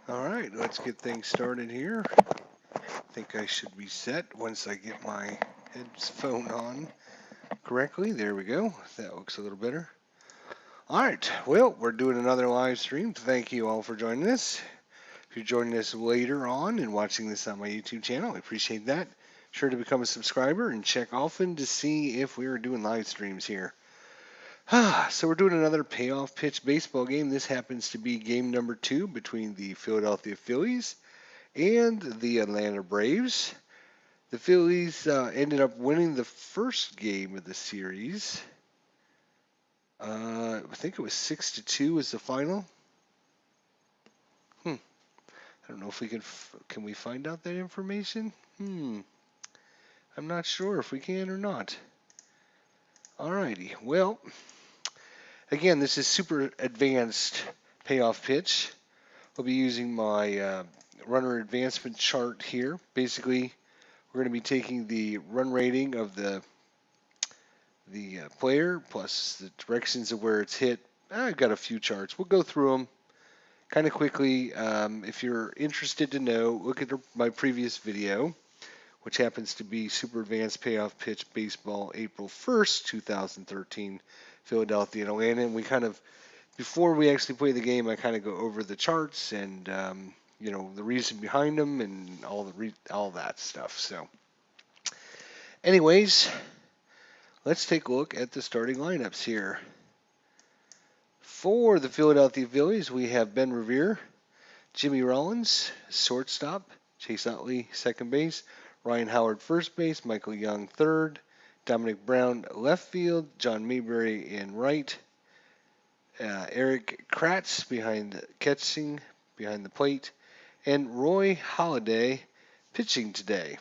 All right, let's get things started here. I think I should be set once I get my headphone on correctly. There we go. That looks a little better. All right, well, we're doing another live stream. Thank you all for joining us. If you're joining us later on and watching this on my YouTube channel, I appreciate that. Sure to become a subscriber and check often to see if we are doing live streams here. So we're doing another payoff pitch baseball game. This happens to be game number 2 between the Philadelphia Phillies and the Atlanta Braves. The Phillies ended up winning the first game of the series. I think it was 6-2 was the final. I don't know if we can we find out that information? I'm not sure if we can or not. Alrighty, well, again, this is super advanced payoff pitch. I'll be using my runner advancement chart here. Basically, we're going to be taking the run rating of the player plus the directions of where it's hit. I've got a few charts. We'll go through them kind of quickly. If you're interested to know, look at my previous video, which happens to be Super Advanced Payoff Pitch Baseball, April 1st, 2013, Philadelphia and Atlanta. And we kind of, before we actually play the game, I kind of go over the charts and the reason behind them and all that stuff. So, anyways, let's take a look at the starting lineups here. For the Philadelphia Phillies, we have Ben Revere, Jimmy Rollins, shortstop, Chase Utley, second base, Ryan Howard, first base, Michael Young, third, Dominic Brown, left field, John Mayberry in right, Eric Kratz catching behind the plate, and Roy Halladay pitching today.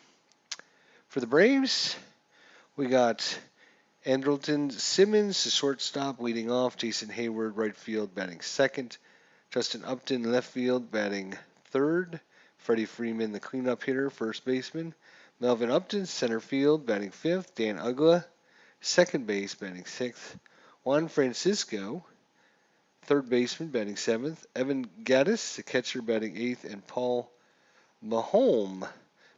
For the Braves, we got Andrelton Simmons, the shortstop, leading off. Jason Hayward, right field, batting second. Justin Upton, left field, batting third. Freddie Freeman, the cleanup hitter, first baseman. Melvin Upton, center field, batting fifth. Dan Uggla, second base, batting sixth. Juan Francisco, third baseman, batting seventh. Evan Gattis, the catcher, batting eighth. And Paul Maholm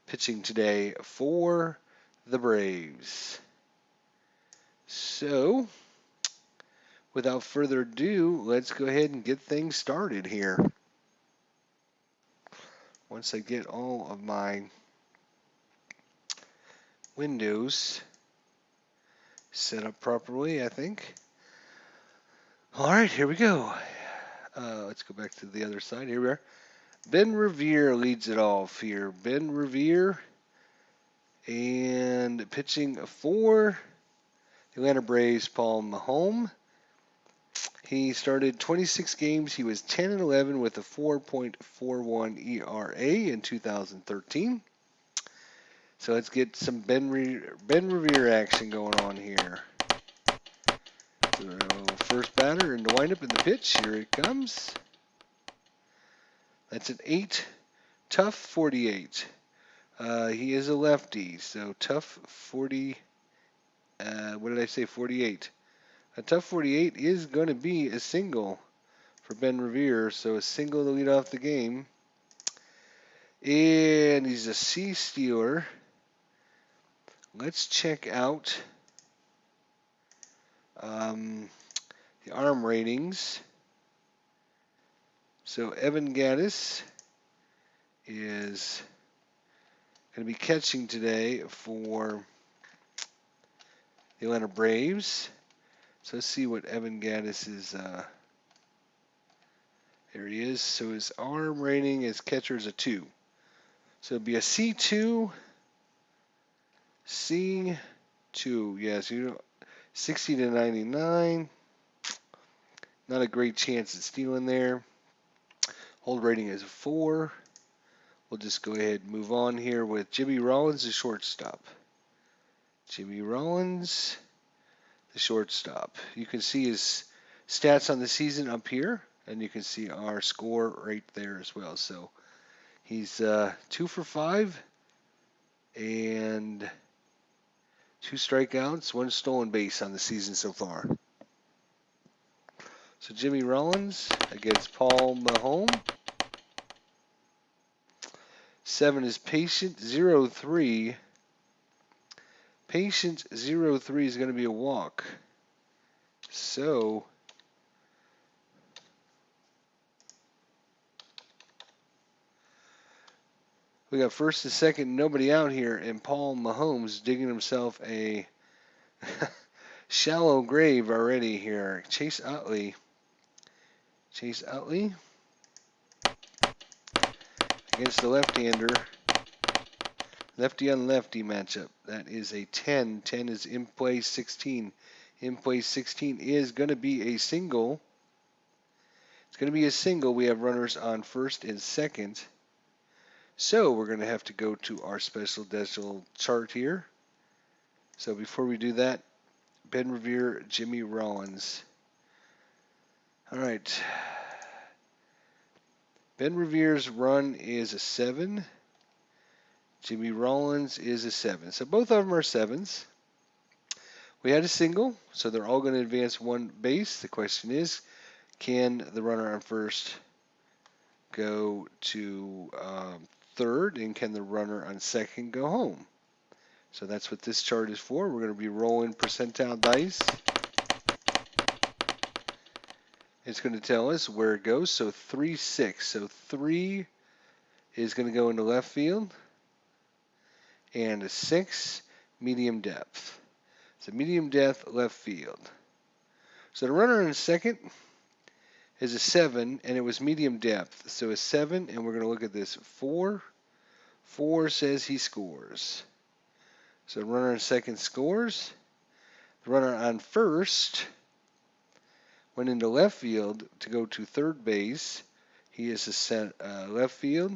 pitching today for the Braves. So, without further ado, let's go ahead and get things started here. Once I get all of my windows set up properly, I think. All right, here we go. Let's go back to the other side. Here we are. Ben Revere leads it off here. Ben Revere, and pitching for the Atlanta Braves, Paul Maholm. He started 26 games. He was 10-11 with a 4.41 ERA in 2013. So let's get some Ben Revere action going on here. So first batter in the windup in the pitch. Here it comes. That's an 8. Tough 48. He is a lefty, so tough 40. What did I say? 48. A tough 48 is going to be a single for Ben Revere, so a single to lead off the game. And he's a C stealer. Let's check out the arm ratings. So Evan Gattis is going to be catching today for the Atlanta Braves. So let's see what Evan Gattis is. There he is. So his arm rating as catcher is a 2. So it'd be a C2. C2. Yes, 60-99. Not a great chance at stealing there. Hold rating is a 4. We'll just go ahead and move on here with Jimmy Rollins, the shortstop. Jimmy Rollins, the shortstop. You can see his stats on the season up here, and you can see our score right there as well. So he's 2 for 5 and 2 strikeouts, 1 stolen base on the season so far. So Jimmy Rollins against Paul Maholm. 7 is Patient 03. Patient 03 is going to be a walk. So we got first and second, nobody out here, and Paul Mahomes digging himself a shallow grave already here. Chase Utley. Chase Utley against the left-hander. Lefty on lefty matchup. That is a 10. 10 is in play 16. In play 16 is going to be a single. It's going to be a single. We have runners on first and second. So we're going to have to go to our special decimal chart here. So before we do that, Ben Revere, Jimmy Rollins. All right. Ben Revere's run is a 7. Jimmy Rollins is a 7. So both of them are 7s. We had a single, so they're all going to advance one base. The question is, can the runner on first go to third, and can the runner on second go home? So that's what this chart is for. We're going to be rolling percentile dice. It's going to tell us where it goes. So 3, 6. So 3 is going to go into left field, and a 6, medium depth. So medium depth, left field. So the runner in second is a 7, and it was medium depth. So a 7, and we're going to look at this. 4. 4 says he scores. So the runner in second scores. The runner on first went into left field to go to third base. He is a left field.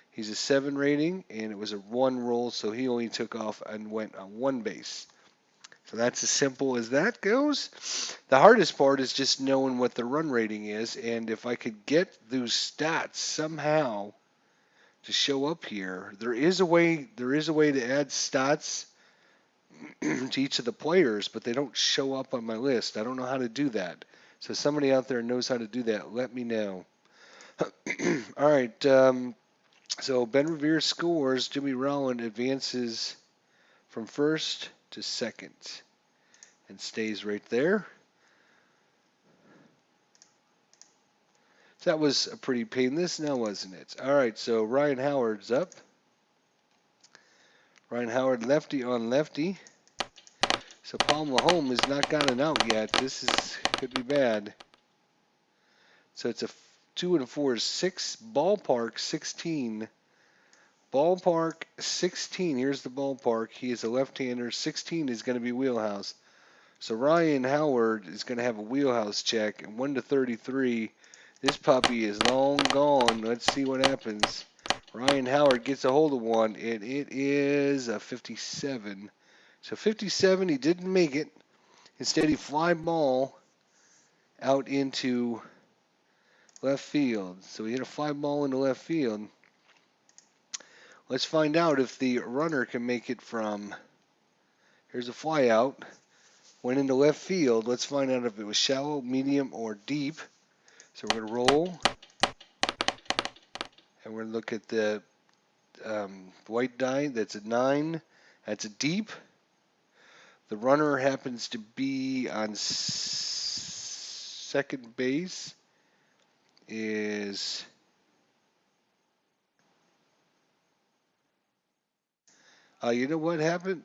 He's a 7 rating, and it was a 1 roll, so he only took off and went on 1 base. So that's as simple as that goes. The hardest part is just knowing what the run rating is, and if I could get those stats somehow to show up here, there is a way to add stats to each of the players, but they don't show up on my list. I don't know how to do that. So somebody out there knows how to do that, let me know. All right, so Ben Revere scores. Jimmy Rollins advances from first to second and stays right there. That was a pretty painless now, wasn't it? All right, so Ryan Howard's up. Ryan Howard lefty on lefty. So Paul Mahomes has not gotten out yet. This could be bad. So it's a 2 and a 4 is 6. Ballpark 16. Ballpark 16. Here's the ballpark. He is a left-hander. 16 is going to be wheelhouse. So Ryan Howard is going to have a wheelhouse check. And 1 to 33. This puppy is long gone. Let's see what happens. Ryan Howard gets a hold of one, and it is a 57. So 57, he didn't make it. Instead, he fly ball out into left field. So he hit a fly ball into left field. Let's find out if the runner can make it from, here's a fly out, went into left field. Let's find out if it was shallow, medium, or deep. So we're going to roll, and we're going to look at the white die. That's a 9. That's a deep. The runner happens to be on second base. Is you know what happened?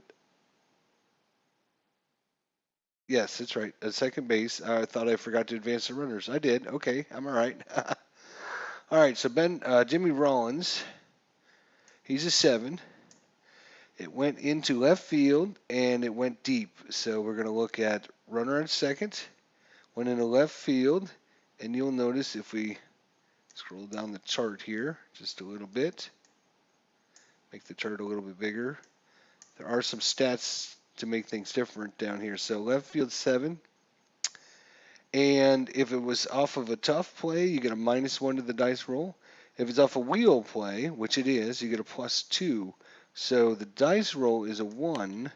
Yes, that's right. At second base. I thought I forgot to advance the runners. I did. Okay, I'm all right. All right, so Jimmy Rollins, he's a 7. It went into left field, and it went deep. So we're going to look at runner on second, went into left field, and you'll notice if we scroll down the chart here just a little bit, make the chart a little bit bigger. There are some stats to make things different down here. So left field 7. And if it was off of a tough play, you get a -1 to the dice roll. If it's off a wheel play, which it is, you get a +2. So the dice roll is a 1,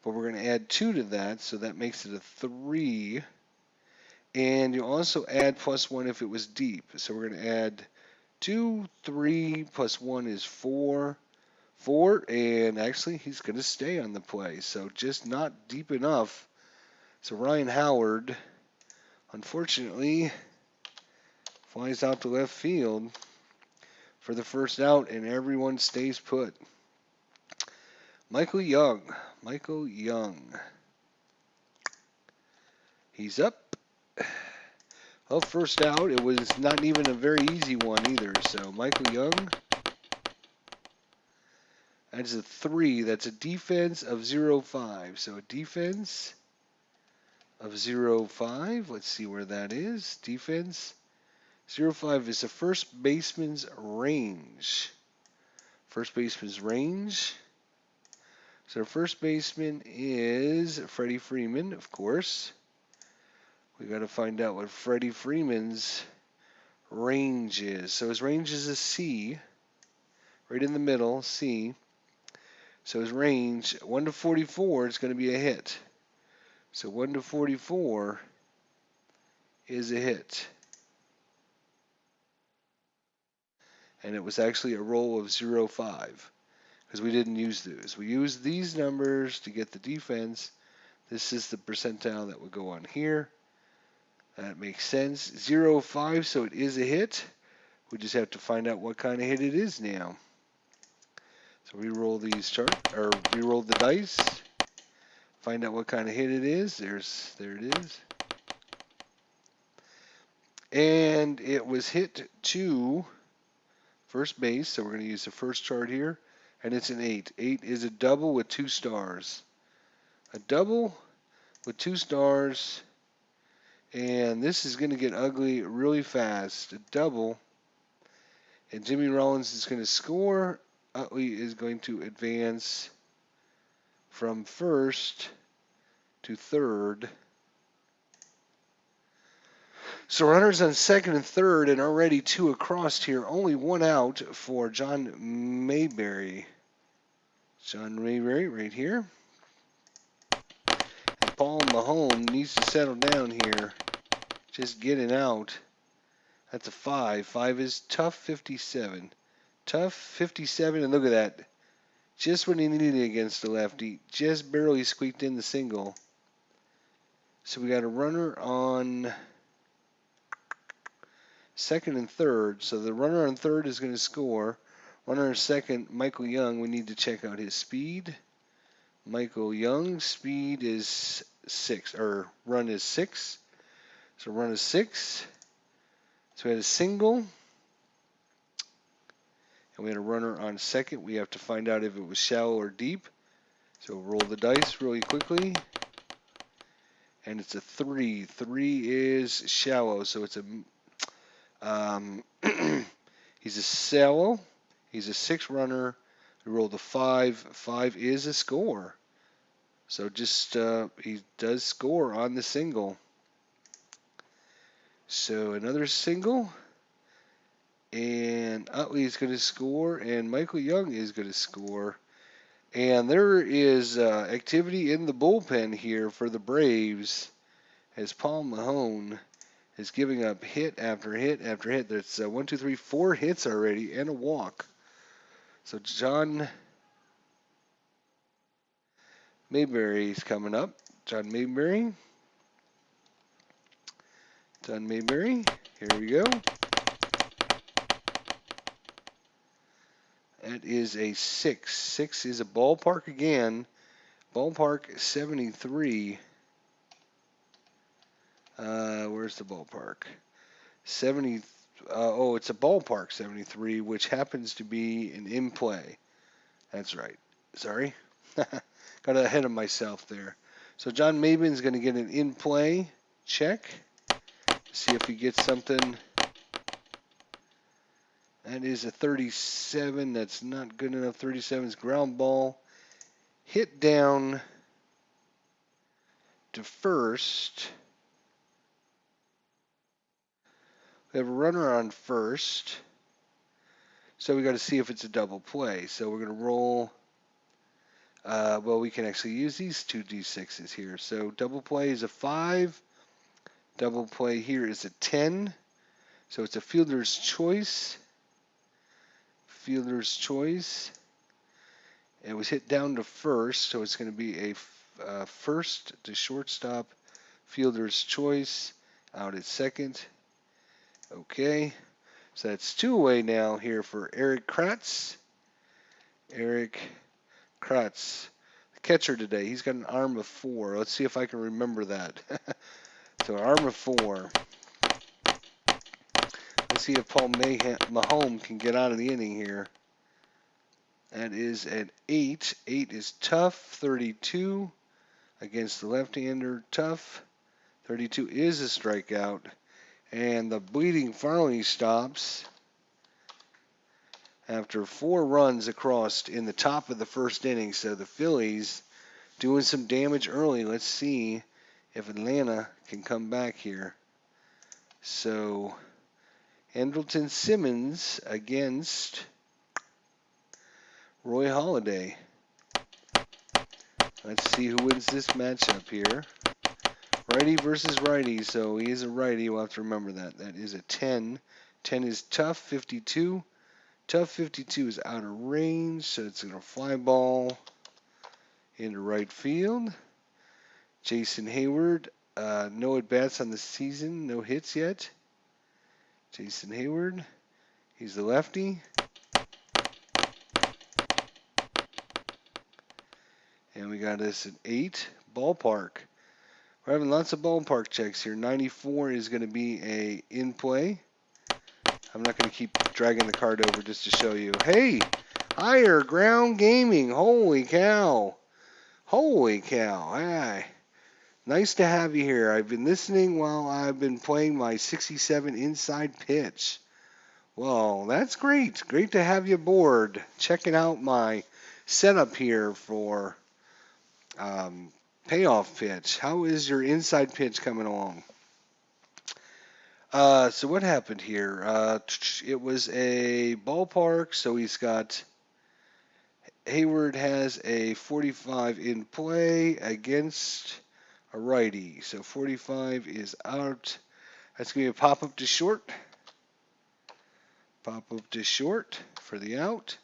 but we're going to add 2 to that, so that makes it a 3. And you also add +1 if it was deep. So we're going to add 2, 3 plus 1 is 4. 4, and actually he's going to stay on the play. So just not deep enough. So Ryan Howard, unfortunately, flies out to left field for the first out, and everyone stays put. Michael Young. Michael Young. He's up. Well, first out, it was not even a very easy one either. So Michael Young, that's a 3. That's a defense of 0.5. So a defense of 0.5. Let's see where that is. Defense 0.5 is the first baseman's range. First baseman's range. So our first baseman is Freddie Freeman, of course. We got to find out what Freddie Freeman's range is. So his range is a C, right in the middle, C. So his range, 1 to 44, is going to be a hit. So 1 to 44 is a hit. And it was actually a roll of 0.5 because we didn't use those. We used these numbers to get the defense. This is the percentile that would go on here. That makes sense. 0.5, so it is a hit. We just have to find out what kind of hit it is now. So re-roll these re-roll the dice. Find out what kind of hit it is. There it is. And it was hit to first base, so we're going to use the first chart here. And it's an 8. 8 is a double with 2 stars. A double with 2 stars. And this is going to get ugly really fast. A double. And Jimmy Rollins is going to score. Utley is going to advance from first to third. So runners on second and third, and already 2 across here. Only 1 out for John Mayberry. John Mayberry right here. And Paul Mahone needs to settle down here. Just getting out. That's a 5. 5 is tough 57. Tough 57, and look at that. Just when he needed it against the lefty. Just barely squeaked in the single. So we got a runner on second and third. So the runner on third is going to score. Runner on second, Michael Young, we need to check out his speed. Michael Young's speed is 6, or run is 6. So run is 6. So we had a single. And we had a runner on second. We have to find out if it was shallow or deep. So roll the dice really quickly. And it's a 3. 3 is shallow, so it's a he's a shallow. He's a 6 runner. We rolled a 5. 5 is a score. So just he does score on the single. So another single. And Utley is going to score, and Michael Young is going to score. And there is activity in the bullpen here for the Braves as Paul Mahone is giving up hit after hit after hit. There's 1, 2, 3, 4 hits already and a walk. So John Mayberry is coming up. John Mayberry. John Mayberry. Here we go. That is a 6. 6 is a ballpark again. Ballpark 73. Where's the ballpark? 70. Oh, it's a ballpark 73, which happens to be an in play. That's right. Sorry. Got ahead of myself there. So John Maben's going to get an in play check. See if he gets something. That is a 37. That's not good enough. 37 is ground ball. Hit down to first. We have a runner on first. So we got to see if it's a double play. So we're going to roll. Well, we can actually use these 2 D6s here. So double play is a 5. Double play here is a 10. So it's a fielder's choice. fielder's choice. It was hit down to first, so it's going to be a first to shortstop, fielder's choice, out at second. Okay, so that's 2 away now here for Eric Kratz. Eric Kratz, the catcher today. He's got an arm of 4. Let's see if I can remember that. So an arm of 4. Let's see if Paul Mahomes can get out of the inning here. That is an 8. 8 is tough. 32 against the left-hander. Tough. 32 is a strikeout. And the bleeding Farley stops after 4 runs across in the top of the first inning. So the Phillies doing some damage early. Let's see if Atlanta can come back here. So Andrelton Simmons against Roy Halladay. Let's see who wins this matchup here. Righty versus righty, so he is a righty. We'll have to remember that. That is a 10. 10 is tough. 52. Tough 52 is out of range, so it's going to fly ball into right field. Jason Hayward, no at-bats on the season, no hits yet. Jason Hayward, he's the lefty. And we got us an 8 ballpark. We're having lots of ballpark checks here. 94 is going to be a in play. I'm not going to keep dragging the card over just to show you. Hey, Higher Ground Gaming. Holy cow. Holy cow. Hi. Nice to have you here. I've been listening while I've been playing my 67 inside pitch. Well, that's great. Great to have you aboard. Checking out my setup here for payoff pitch. How is your inside pitch coming along? So what happened here? It was a ballpark, so he's got Hayward has a 45 in play against a righty. So 45 is out. That's going to be a pop-up to short. Pop-up to short for the out.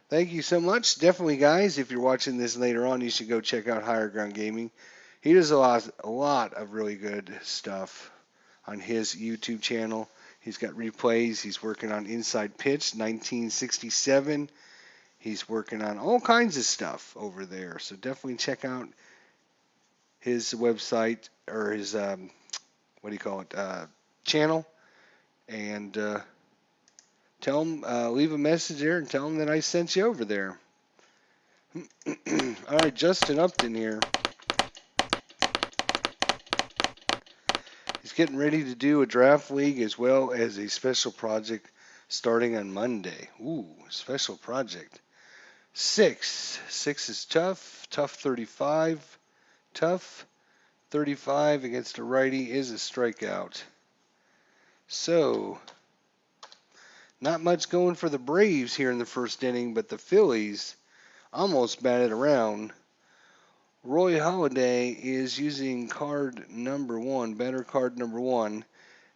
Thank you so much. Definitely, guys, if you're watching this later on, you should go check out Higher Ground Gaming. He does a lot of really good stuff on his YouTube channel. He's got replays. He's working on Inside Pitch, 1967. He's working on all kinds of stuff over there. So definitely check out his website or his, channel. And tell him, leave a message there and tell him that I sent you over there. All right, Justin Upton here. He's getting ready to do a draft league as well as a special project starting on Monday. Ooh, special project. 6. 6 is tough. Tough 35. Tough 35 against a righty is a strikeout. So, not much going for the Braves here in the first inning, but the Phillies almost batted around. Roy Halladay is using card number 1, better card number 1.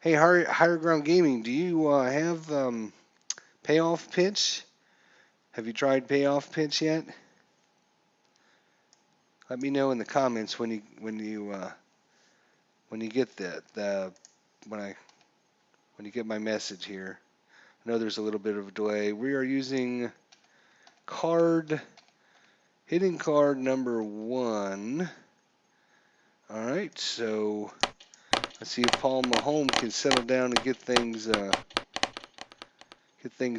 Hey, Higher Ground Gaming, do you have payoff pitch? Have you tried payoff pitch yet? Let me know in the comments when you get that when you get my message here. I know there's a little bit of a delay. We are using hitting card number 1. All right, so let's see if Paul Mahomes can settle down and get things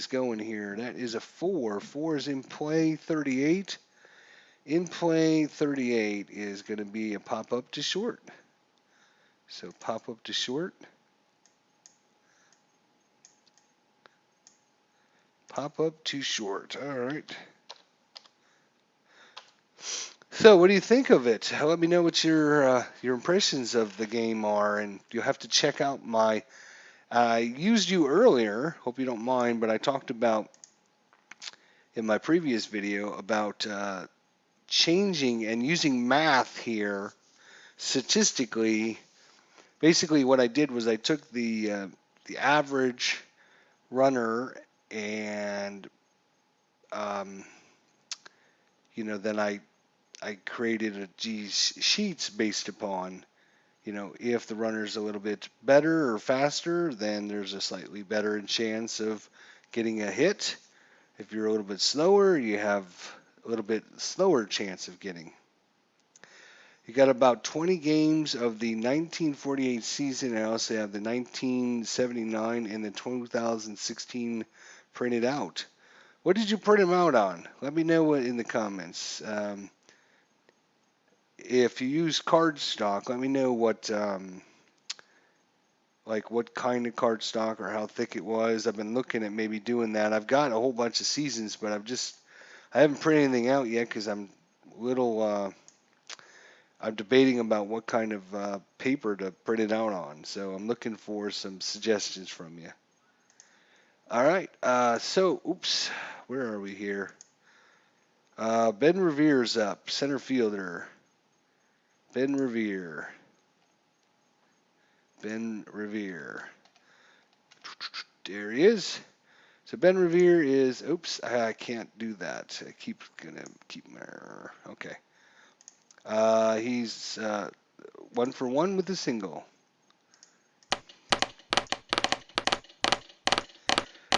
going here. That is a 4. 4 is in play. 38. In play, 38 is going to be a pop-up to short. So pop-up to short. Pop-up to short. All right. So what do you think of it? Let me know what your impressions of the game are, and you'll have to check out my. I used you earlier. Hope you don't mind, but I talked about in my previous video about changing and using math here statistically. Basically, what I did was I took the average runner and um, then I created these sheets based upon, if the runner's a little bit better or faster, then there's a slightly better chance of getting a hit. If you're a little bit slower, you have a little bit slower chance of getting. You got about 20 games of the 1948 season. I also have the 1979 and the 2016 printed out. What did you print them out on? Let me know in the comments. If you use cardstock, let me know what kind of cardstock or how thick it was. I've been looking at maybe doing that. I've got a whole bunch of seasons, but I haven't printed anything out yet because I'm debating about what kind of paper to print it out on. So I'm looking for some suggestions from you. All right. Oops, where are we here? Ben Revere's up, center fielder. Ben Revere. Ben Revere. There he is. So Ben Revere is, oops, I can't do that. I keep gonna keep okay. He's 1-for-1 with a single.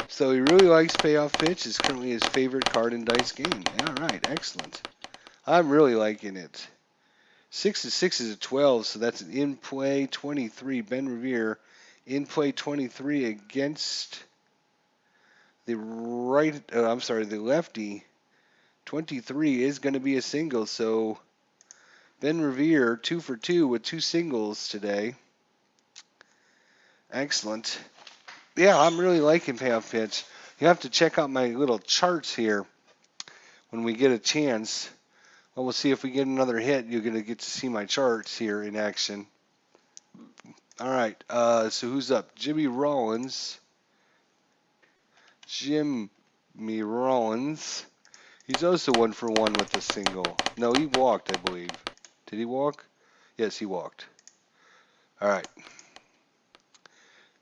So he really likes Payoff Pitch. It's currently his favorite card in Dice game. All right, excellent. I'm really liking it. 6-6 is a 12, so that's an in-play 23. Ben Revere in-play 23 against the the lefty. 23 is going to be a single, so Ben Revere 2-for-2 with 2 singles today. Excellent. Yeah, I'm really liking Payoff Pitch. You have to check out my little charts here when we get a chance. Well, we'll see if we get another hit. You're going to get to see my charts here in action. All right, so who's up? Jimmy Rollins. He's also 1-for-1 with a single. No, he walked, I believe. Did he walk? Yes, he walked. All right.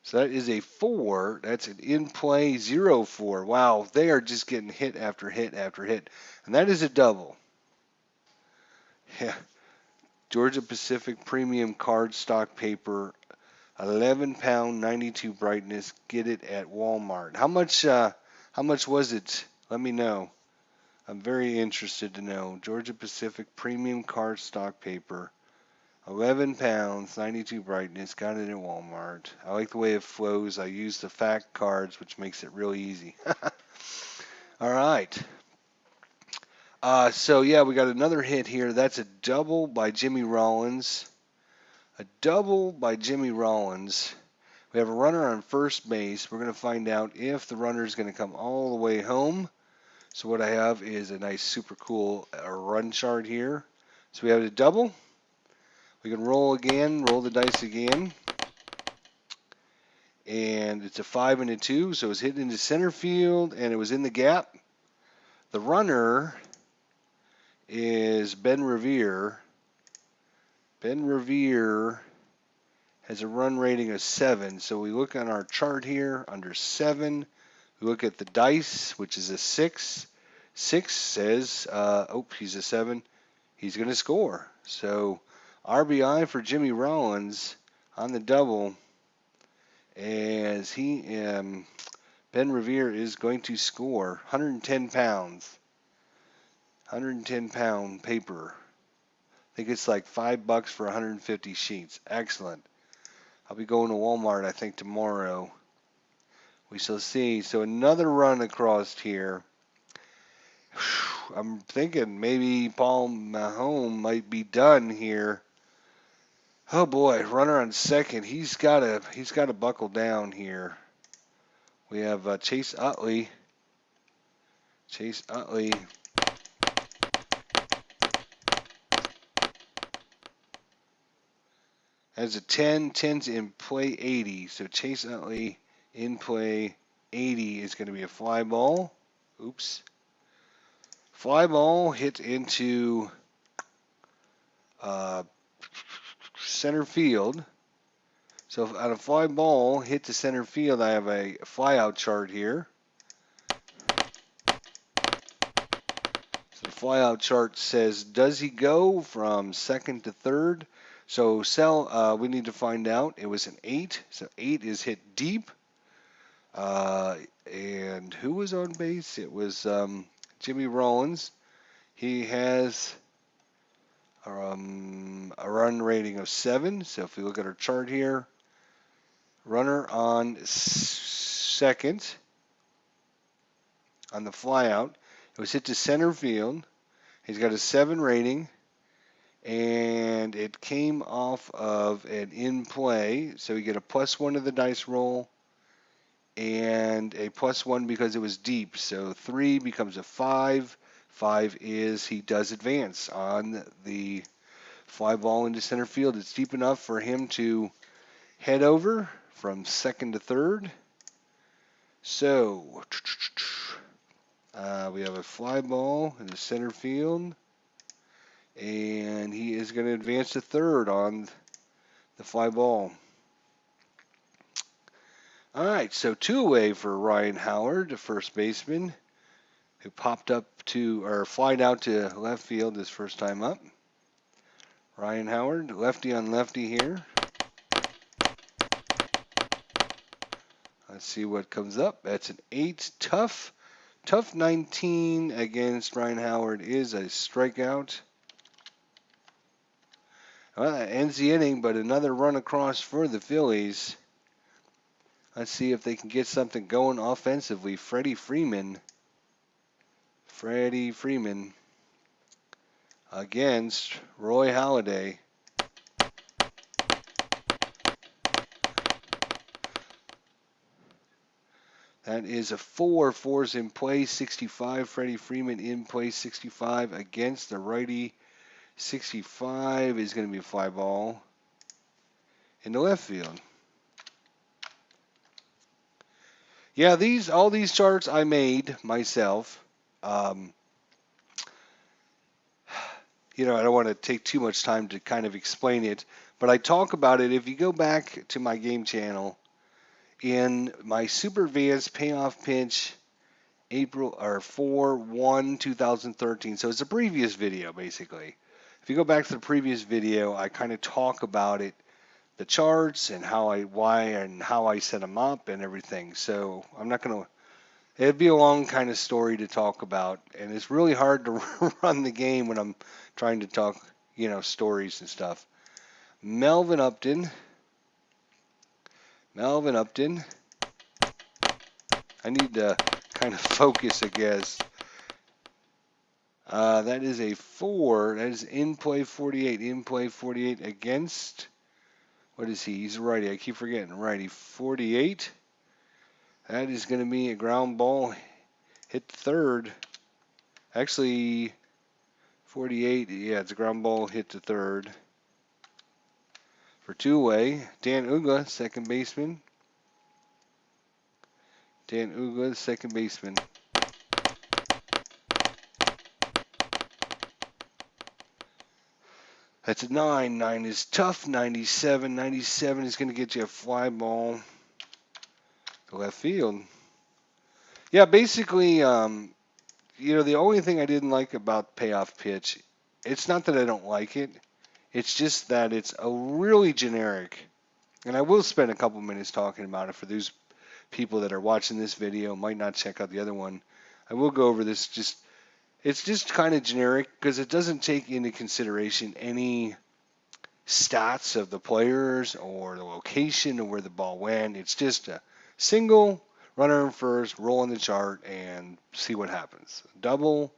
So that is a 4. That's an in-play 0-4. Wow, they are just getting hit after hit after hit. And that is a double. Yeah. Georgia Pacific Premium Cardstock Paper, 11-pound, 92 brightness. Get it at Walmart. How much was it? Let me know. I'm very interested to know. Georgia Pacific Premium Cardstock Paper, 11 pounds, 92 brightness. Got it at Walmart. I like the way it flows. I use the fact cards, which makes it really easy. All right. So yeah, we got another hit here. That's a double by Jimmy Rollins. A double by Jimmy Rollins. We have a runner on first base. We're going to find out if the runner is going to come all the way home. So what I have is a nice, super cool run chart here. So we have a double. We can roll again, roll the dice again. And it's a 5 and a 2, so it's hit into center field, and it was in the gap. The runner is Ben Revere. Ben Revere has a run rating of 7. So we look on our chart here under 7. We look at the dice, which is a 6. 6 says, he's a 7. He's going to score. So RBI for Jimmy Rollins on the double, as Ben Revere is going to score. 110 pounds. 110-pound paper. I think it's like $5 for 150 sheets. Excellent. I'll be going to Walmart, I think, tomorrow. We shall see. So another run across here. I'm thinking maybe Paul Mahone might be done here. Oh boy, runner on second. He's got to buckle down here. We have Chase Utley. Chase Utley. Has a 10, 10's in play 80. So Chase Utley in play 80 is going to be a fly ball. Oops. Fly ball hit into center field. So on a fly ball hit to center field, I have a flyout chart here. flyout chart says, does he go from second to third? So we need to find out. It was an 8, so 8 is hit deep. And who was on base? It was Jimmy Rollins. He has a run rating of 7. So if we look at our chart here, runner on second on the flyout. It was hit to center field. He's got a 7 rating, and it came off of an in play. So you get a +1 to the dice roll and a +1 because it was deep. So 3 becomes a 5. 5 is he does advance on the fly ball into center field. It's deep enough for him to head over from second to third. So we have a fly ball in the center field, and he is going to advance to third on the fly ball. All right, so 2 away for Ryan Howard, the first baseman, who popped up to, or flied out to left field his first time up. Ryan Howard, lefty on lefty here. Let's see what comes up. That's an 8. Tough 19 against Ryan Howard is a strikeout. Well, that ends the inning, but another run across for the Phillies. Let's see if they can get something going offensively. Freddie Freeman against Roy Halladay. That is a 4. 4's in play, 65. Freddie Freeman in play, 65 against the righty. 65 is going to be a fly ball in the left field. Yeah, all these charts I made myself. I don't want to take too much time to kind of explain it, but I talk about it. If you go back to my game channel, in my Super Advanced Payoff Pinch April or 4/1/2013. So it's a previous video basically. If you go back to the previous video, I kind of talk about it, the charts and how I set them up and everything. So I'm not going to. It'd be a long kind of story to talk about, and it's really hard to run the game when I'm trying to talk, stories and stuff. Melvin Upton. I need to kind of focus, I guess. That is a 4. That is in play 48. In play 48 against. What is he? He's a righty. I keep forgetting. Righty 48. That is going to be a ground ball. Hit third. Actually, 48. Yeah, it's a ground ball hit to third. For 2 away. Dan Uga, second baseman. Second baseman. That's a 9. 9 is tough. 97. 97 is going to get you a fly ball to left field. Yeah, basically, the only thing I didn't like about Payoff Pitch, it's not that I don't like it. It's just that it's a really generic. And I will spend a couple minutes talking about it for those people that are watching this video, might not check out the other one. I will go over this. It's just kind of generic because it doesn't take into consideration any stats of the players or the location of where the ball went. It's just a single, runner in first, roll in the chart, and see what happens. Double,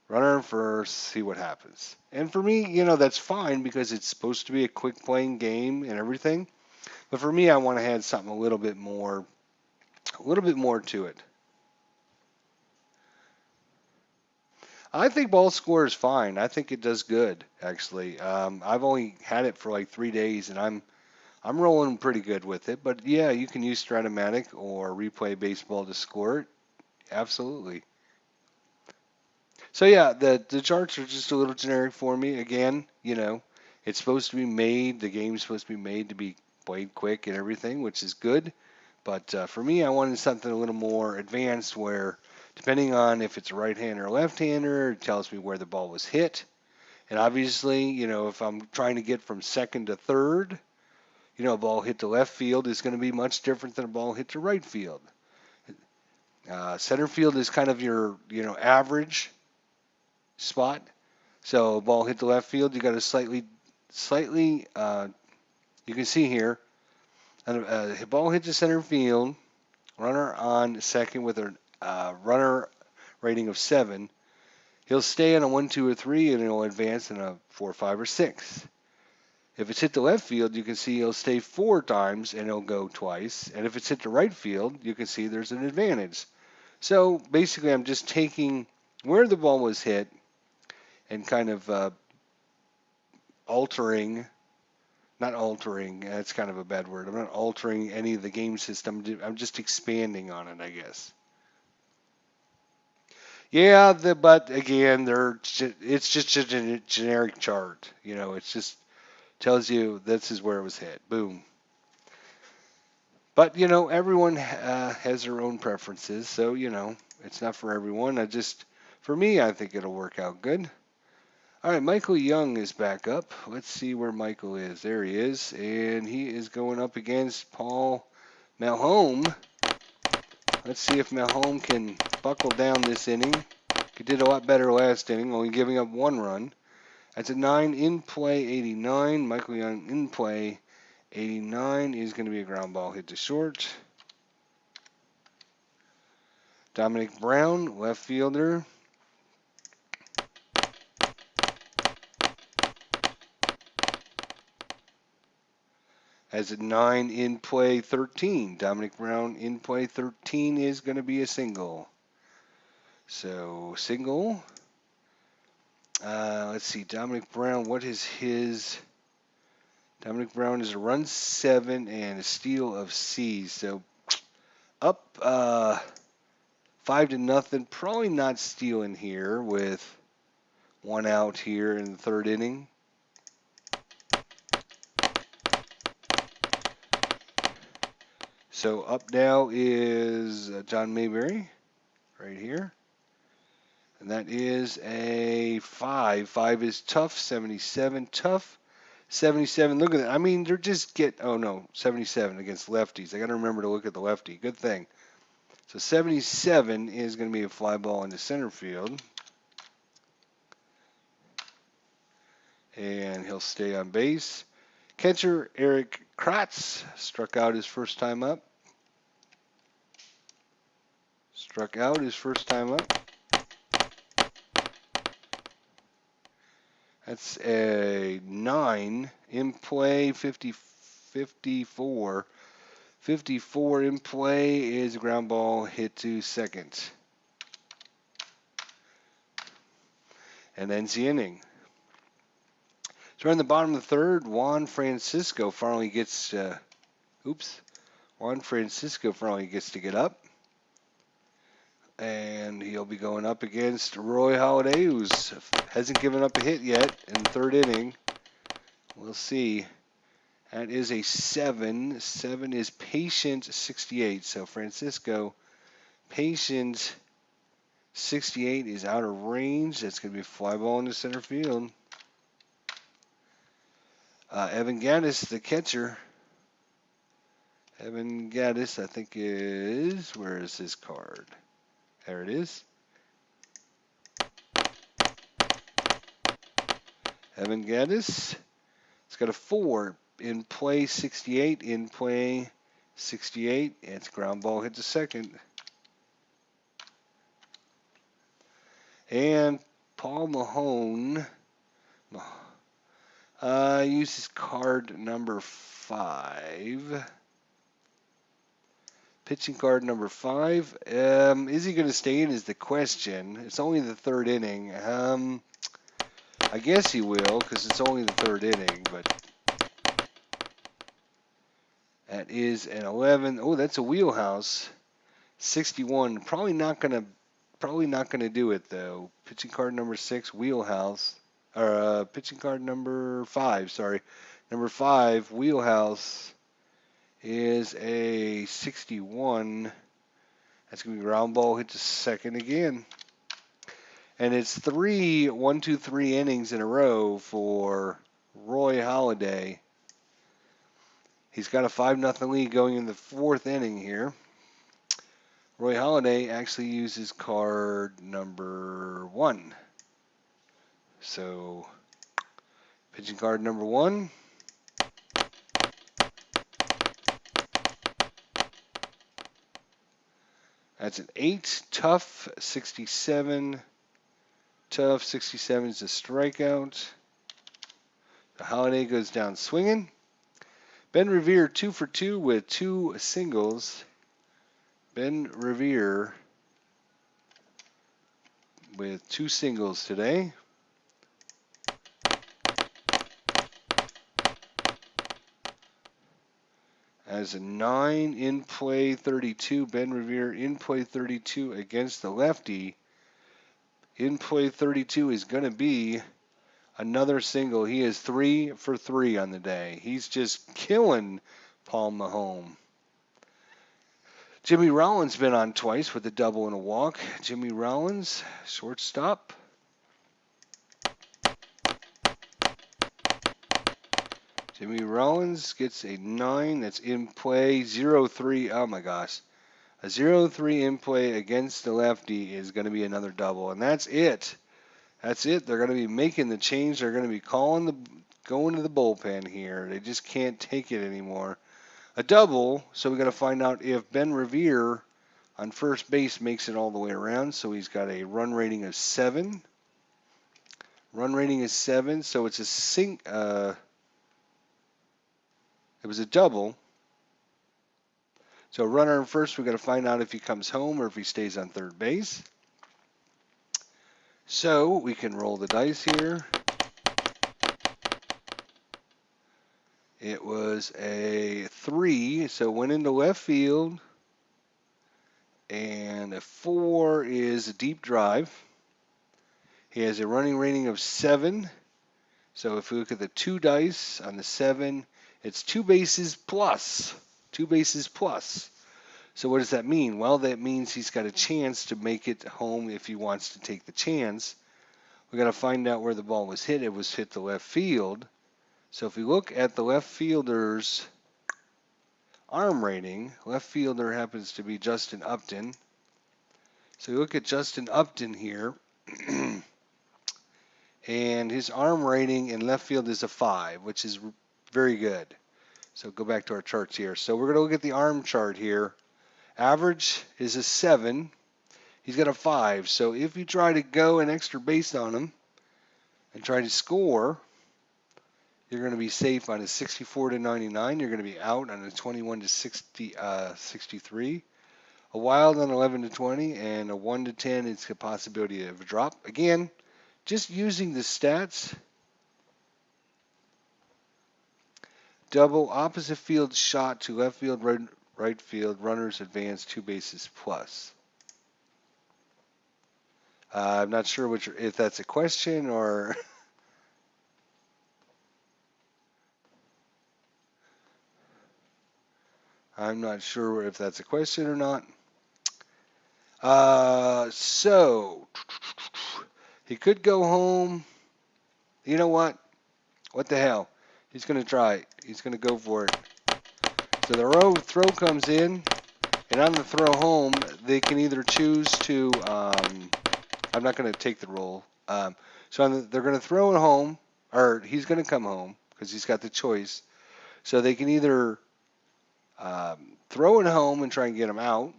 runner in first, see what happens. And for me, that's fine because it's supposed to be a quick playing game and everything. But for me, I want to add something a little bit more to it. I think ball score is fine. I think it does good, actually. I've only had it for like 3 days, and I'm rolling pretty good with it. But yeah, you can use Stratomatic or Replay Baseball to score it. Absolutely. So yeah, the charts are just a little generic for me. Again, it's supposed to be made. The game's supposed to be made to be played quick and everything, which is good. But for me, I wanted something a little more advanced where Depending on if it's a right-hander or left-hander, it tells me where the ball was hit. And obviously, if I'm trying to get from second to third, a ball hit to left field is going to be much different than a ball hit to right field. Center field is kind of your, average spot. So a ball hit to left field, you got to slightly, you can see here, a ball hit to center field, runner on second with a runner rating of 7. He'll stay on a 1, 2, or 3, and he'll advance in a 4, 5, or 6. If it's hit to left field, you can see he'll stay 4 times and he'll go twice. And if it's hit to right field, you can see there's an advantage. So basically, I'm just taking where the ball was hit and kind of altering, not altering, that's kind of a bad word. I'm not altering any of the game system. I'm just expanding on it, I guess. Yeah, but again, it's just a generic chart. It just tells you this is where it was hit. Boom. But, everyone has their own preferences. So, it's not for everyone. For me, I think it'll work out good. All right, Michael Young is back up. Let's see where Michael is. There he is. And he is going up against Paul Malhome. Let's see if Malhome can buckle down this inning. He did a lot better last inning, only giving up 1 run. That's a 9 in play, 89. Michael Young in play, 89 is going to be a ground ball hit to short. Dominic Brown, left fielder. Has a 9 in play, 13. Dominic Brown in play, 13 is going to be a single. So, single. Let's see, Dominic Brown, what is his? Dominic Brown is a run 7 and a steal of C. So, up 5-0. Probably not stealing here with 1 out here in the 3rd inning. So up now is John Mayberry right here. And that is a 5. 5 is tough, 77. Tough, 77. Look at that. I mean, they're just oh no, 77 against lefties. I got to remember to look at the lefty. Good thing. So 77 is going to be a fly ball into center field. And he'll stay on base. Catcher Eric Kratz struck out his first time up. Struck out his first time up. That's a 9 in play, 54. 54 in play is a ground ball hit to second. And ends the inning. So we're in the bottom of the 3rd. Juan Francisco finally gets to get up. And he'll be going up against Roy Halladay, who hasn't given up a hit yet in the 3rd inning. We'll see. That is a 7. 7 is patient 68. So Francisco, patient 68 is out of range. That's going to be a fly ball into center field. Evan Gaddis, the catcher. Evan Gaddis, I think where is his card? There it is. Evan Gaddis. It's got a 4 in play, 68 in play, 68. It's ground ball hit to second. And Paul Mahone uses card number 5. Pitching card number 5. Is he going to stay in is the question. It's only the 3rd inning. I guess he will because it's only the 3rd inning, but that is an 11. Oh, that's a wheelhouse. 61. Probably not going to do it though. Pitching card number 6, wheelhouse. Or pitching card number 5, sorry. Number 5, wheelhouse, is a 61. That's going to be ground ball hit to second again. And it's 1-2-3 innings in a row for Roy Halladay. He's got a 5-0 lead going in the fourth inning here. Roy Halladay actually uses card number 1. So, pitching card number 1. That's an 8. Tough 67. Tough 67 is a strikeout. The Halladay goes down swinging. Ben Revere 2 for 2 with 2 singles. Ben Revere with 2 singles today. As a 9 in play 32, Ben Revere in play 32 against the lefty. In play 32 is going to be another single. He is 3 for 3 on the day. He's just killing Paul Mahone. Jimmy Rollins been on twice with a double and a walk. Jimmy Rollins, shortstop. Jimmy Rollins gets a 9 that's in play. 0-3. Oh my gosh. A 0-3 in play against the lefty is going to be another double. And that's it. That's it. They're going to be making the change. They're going to be going to the bullpen here. They just can't take it anymore. A double, so we got to find out if Ben Revere on first base makes it all the way around. So he's got a run rating of 7. Run rating is 7, so it's a it was a double. So runner on first, we got to find out if he comes home or if he stays on third base. So we can roll the dice here. It was a 3, so went into left field. And a 4 is a deep drive. He has a running rating of 7. So if we look at the 2 dice on the 7, it's 2 bases plus. 2 bases plus. So what does that mean? Well, that means he's got a chance to make it home if he wants to take the chance. We got to find out where the ball was hit. It was hit to left field. So if we look at the left fielder's arm rating, left fielder happens to be Justin Upton. So we look at Justin Upton here, and his arm rating in left field is a 5, which is very good. So go back to our charts here. So we're going to look at the arm chart here. Average is a 7. He's got a 5. So if you try to go an extra base on him and try to score, you're going to be safe on a 64-99. You're going to be out on a 21-63. A wild on 11-20, and a 1-10. It's a possibility of a drop. Again, just using the stats. Double opposite field shot to left field, right field. Runners advance 2 bases plus. I'm not sure if that's a question or. I'm not sure if that's a question or not. So he could go home. You know what? What the hell? He's going to try it. He's going to go for it. So the throw comes in, and on the throw home, they can either choose to. I'm not going to take the roll. They're going to throw it home, or he's going to come home because he's got the choice. So they can either throw it home and try and get him out,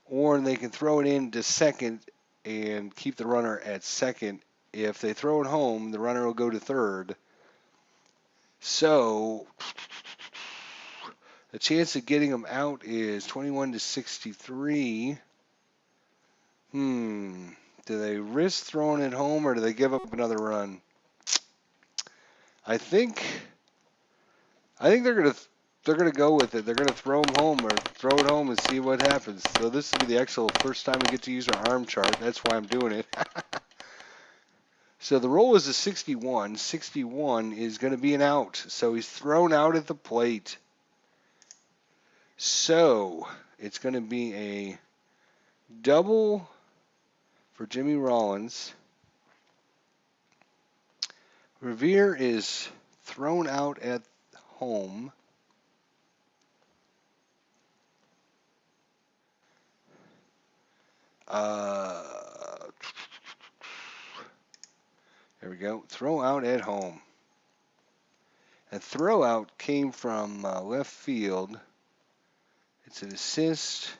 or they can throw it in to second and keep the runner at second. If they throw it home, the runner will go to third. So the chance of getting him out is 21-63. Do they risk throwing it home, or do they give up another run? I think they're gonna go with it. They're gonna throw him home or throw it home and see what happens. So this will be the actual first time we get to use our arm chart. That's why I'm doing it. So the roll is a 61. 61 is going to be an out. So he's thrown out at the plate. So it's going to be a Double for Jimmy Rollins. Revere is thrown out at home. There we go. Throw out at home. And throw out came from left field. It's an assist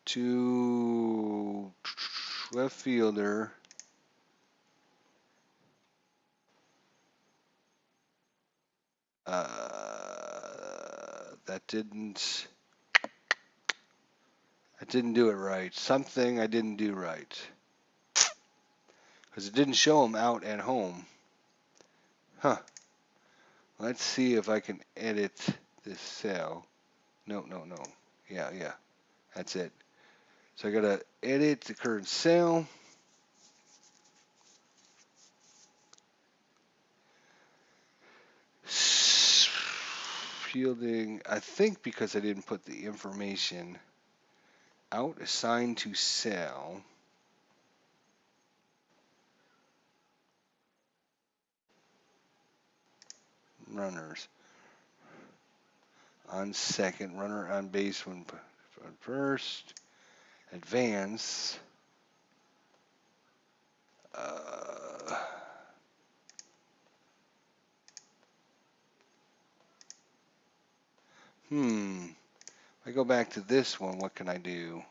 to left fielder. That didn't. I didn't do it right. Something I didn't do right. Because it didn't show him out at home. Huh. Let's see if I can edit this cell. No. Yeah. That's it. So I gotta edit the current cell. Fielding, I think because I didn't put the information out assigned to cell. Runners on second, runner on base when first, advance. I go back to this one, what can I do?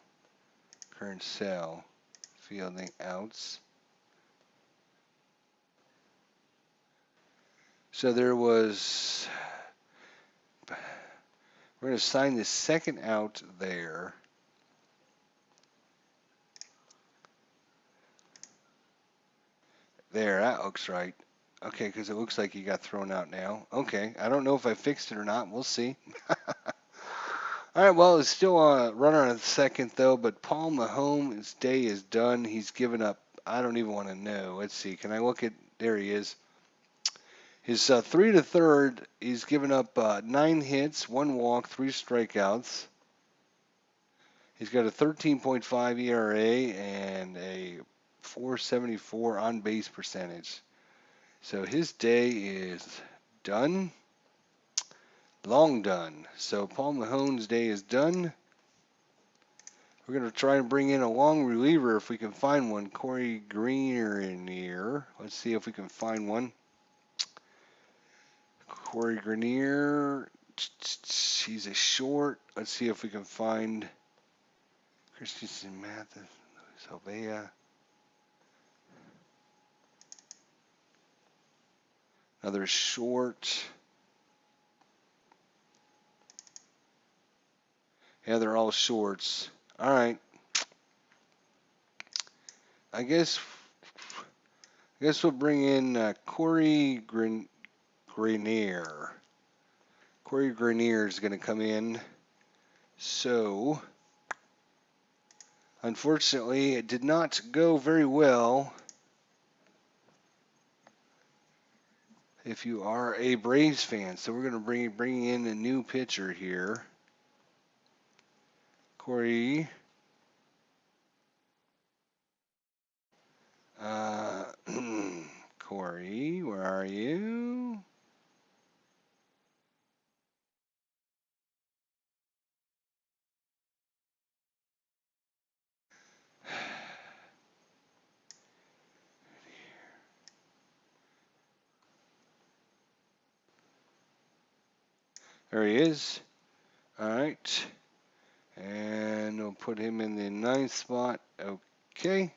Current cell, fielding outs. So there was, we're going to assign the second out there. There, that looks right. Okay, because it looks like he got thrown out now. Okay, I don't know if I fixed it or not. We'll see. All right, well, it's still a runner on second, though, but Paul Mahomes' day is done. He's given up. I don't even want to know. Let's see. Can I look at? There he is. His 3 to third, he's given up 9 hits, 1 walk, 3 strikeouts. He's got a 13.5 ERA and a 474 on base percentage. So his day is done. Long done. So Paul Mahomes' day is done. We're going to try and bring in a long reliever if we can find one. Corey Grenier. Let's see if we can find one. Corey Grenier. He's a short. Let's see if we can find Christensen Mathis. Salvea. Another short. Yeah, they're all shorts. All right. I guess we'll bring in Corey Grenier. Corey Grenier is going to come in. So, unfortunately, it did not go very well. If you are a Braves fan, so we're going to bring in a new pitcher here. Corey. Corey, where are you? There he is. All right. And we'll put him in the 9th spot. Okay.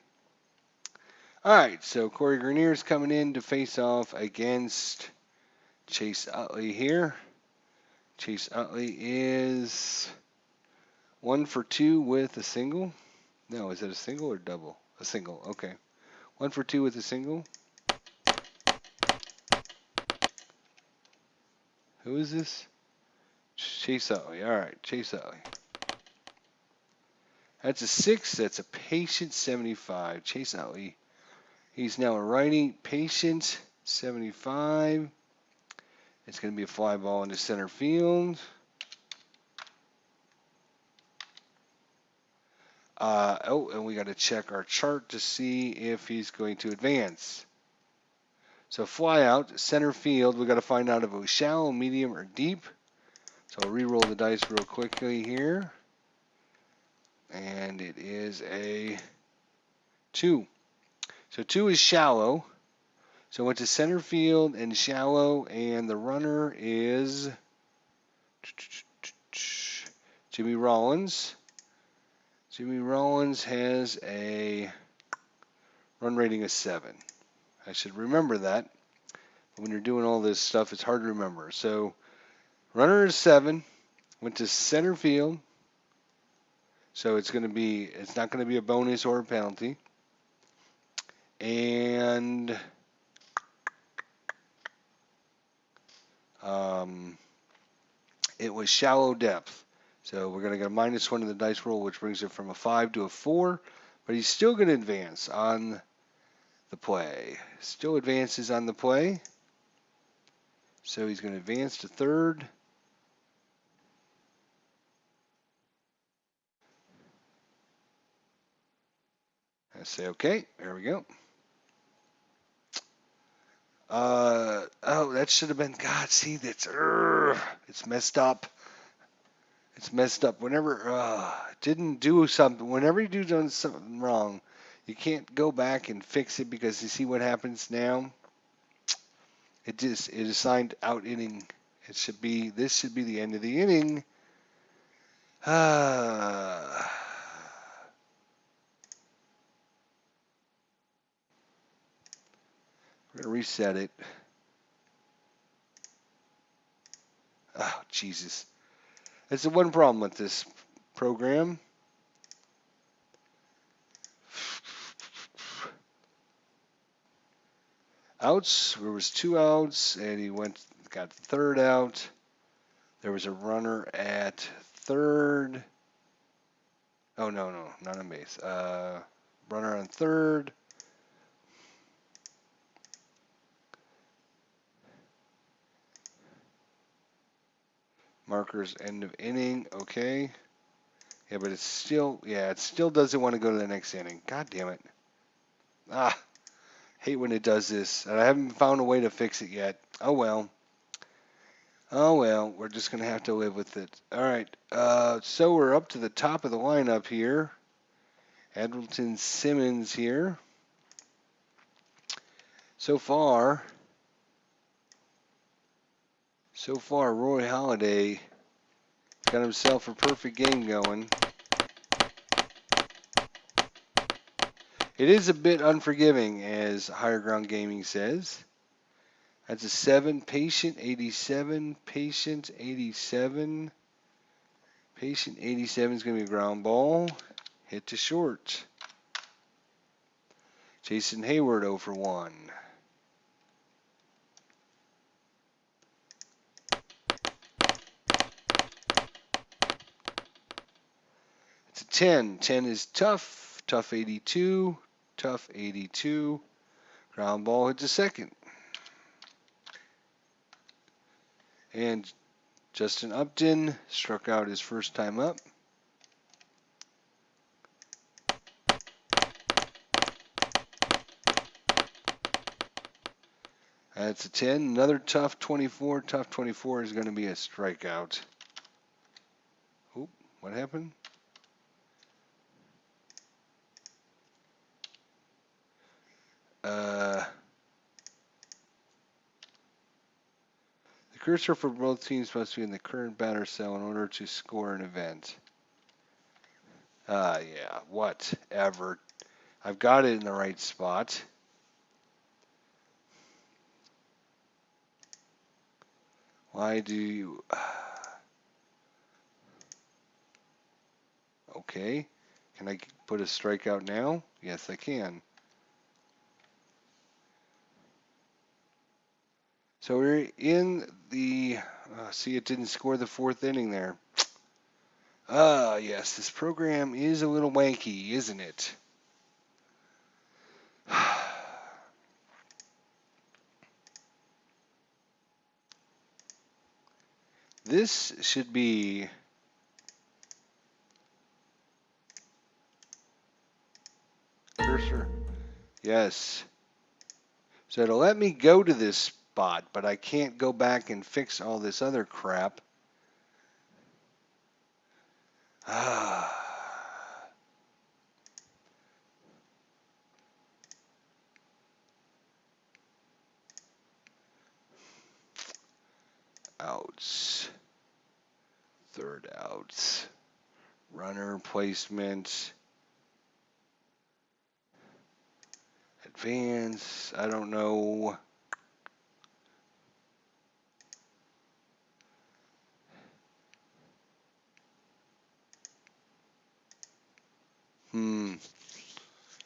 All right. So Corey Grenier's coming in to face off against Chase Utley here. Chase Utley is 1 for 2 with a single. No, is it a single or double? A single. Okay. 1 for 2 with a single. Who is this? Chase Utley. All right, Chase Utley. That's a 6. That's a patient 75. Chase Utley. He's now a righty. Patient 75. It's going to be a fly ball into center field. Oh, and we got to check our chart to see if he's going to advance. So fly out, center field. We got to find out if it was shallow, medium, or deep. So I'll re-roll the dice real quickly here. And it is a 2. So 2 is shallow. So went to center field and shallow, and the runner is Jimmy Rollins. Jimmy Rollins has a run rating of 7. I should remember that. When you're doing all this stuff, it's hard to remember. So runner is 7, went to center field. So it's not going to be a bonus or a penalty. And it was shallow depth. So we're going to get a -1 in the dice roll, which brings it from a 5 to a 4. But he's still going to advance on the play. Still advances on the play. So he's going to advance to third. I say, okay, there we go. Oh, that should have been, God, see, it's messed up. It's messed up. Whenever, didn't do something, whenever you do something wrong, you can't go back and fix it because you see what happens now? It assigned out inning. This should be the end of the inning. I'm going to reset it. Oh, Jesus. That's the one problem with this program. Outs. There was 2 outs, and he got the third out. There was a runner at third. Oh, no, not on base. Runner on third. Markers end of inning. Okay. Yeah, but it still doesn't want to go to the next inning. God damn it. Hate when it does this. And I haven't found a way to fix it yet. Oh well. Oh well, we're just going to have to live with it. All right. So we're up to the top of the lineup here. Edwin Simmons here. So far, Roy Halladay got himself a perfect game going. It is a bit unforgiving, as Higher Ground Gaming says. That's a 7. Patient 87. Patient 87. Patient 87 is going to be a ground ball. Hit to short. Jason Hayward 0 for 1. It's a 10. 10 is tough. Tough 82. Tough 82. Ground ball hits a second. And Justin Upton struck out his first time up. That's a 10. Another tough 24. Tough 24 is going to be a strikeout. Oop, what happened? The cursor for both teams must be in the current batter cell in order to score an event. Yeah, whatever. I've got it in the right spot. Why do you... Okay. Can I put a strikeout now? Yes, I can. So we're in the... see, it didn't score the 4th inning there. Yes, this program is a little wanky, isn't it? This should be... Yes. So it'll let me go to this spot, but I can't go back and fix all this other crap. Ah. Outs. Third outs. Runner placement. Advance. I don't know.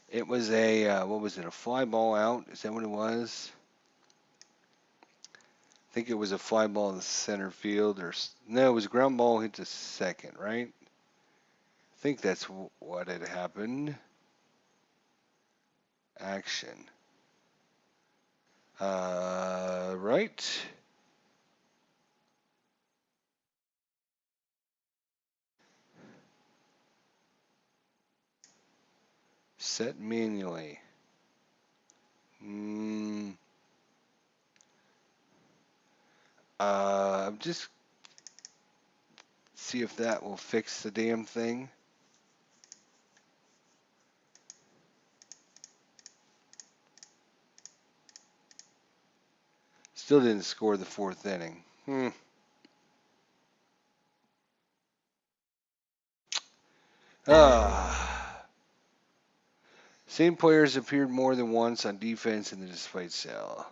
It was a, what was it, a fly ball out? Is that what it was? I think it was a fly ball in the center field, or no, it was a ground ball hit to second, right? I think that's what had happened. Action. Right. Set manually. Just see if that will fix the damn thing. Still didn't score the fourth inning. Same players appeared more than once on defense in the displayed cell.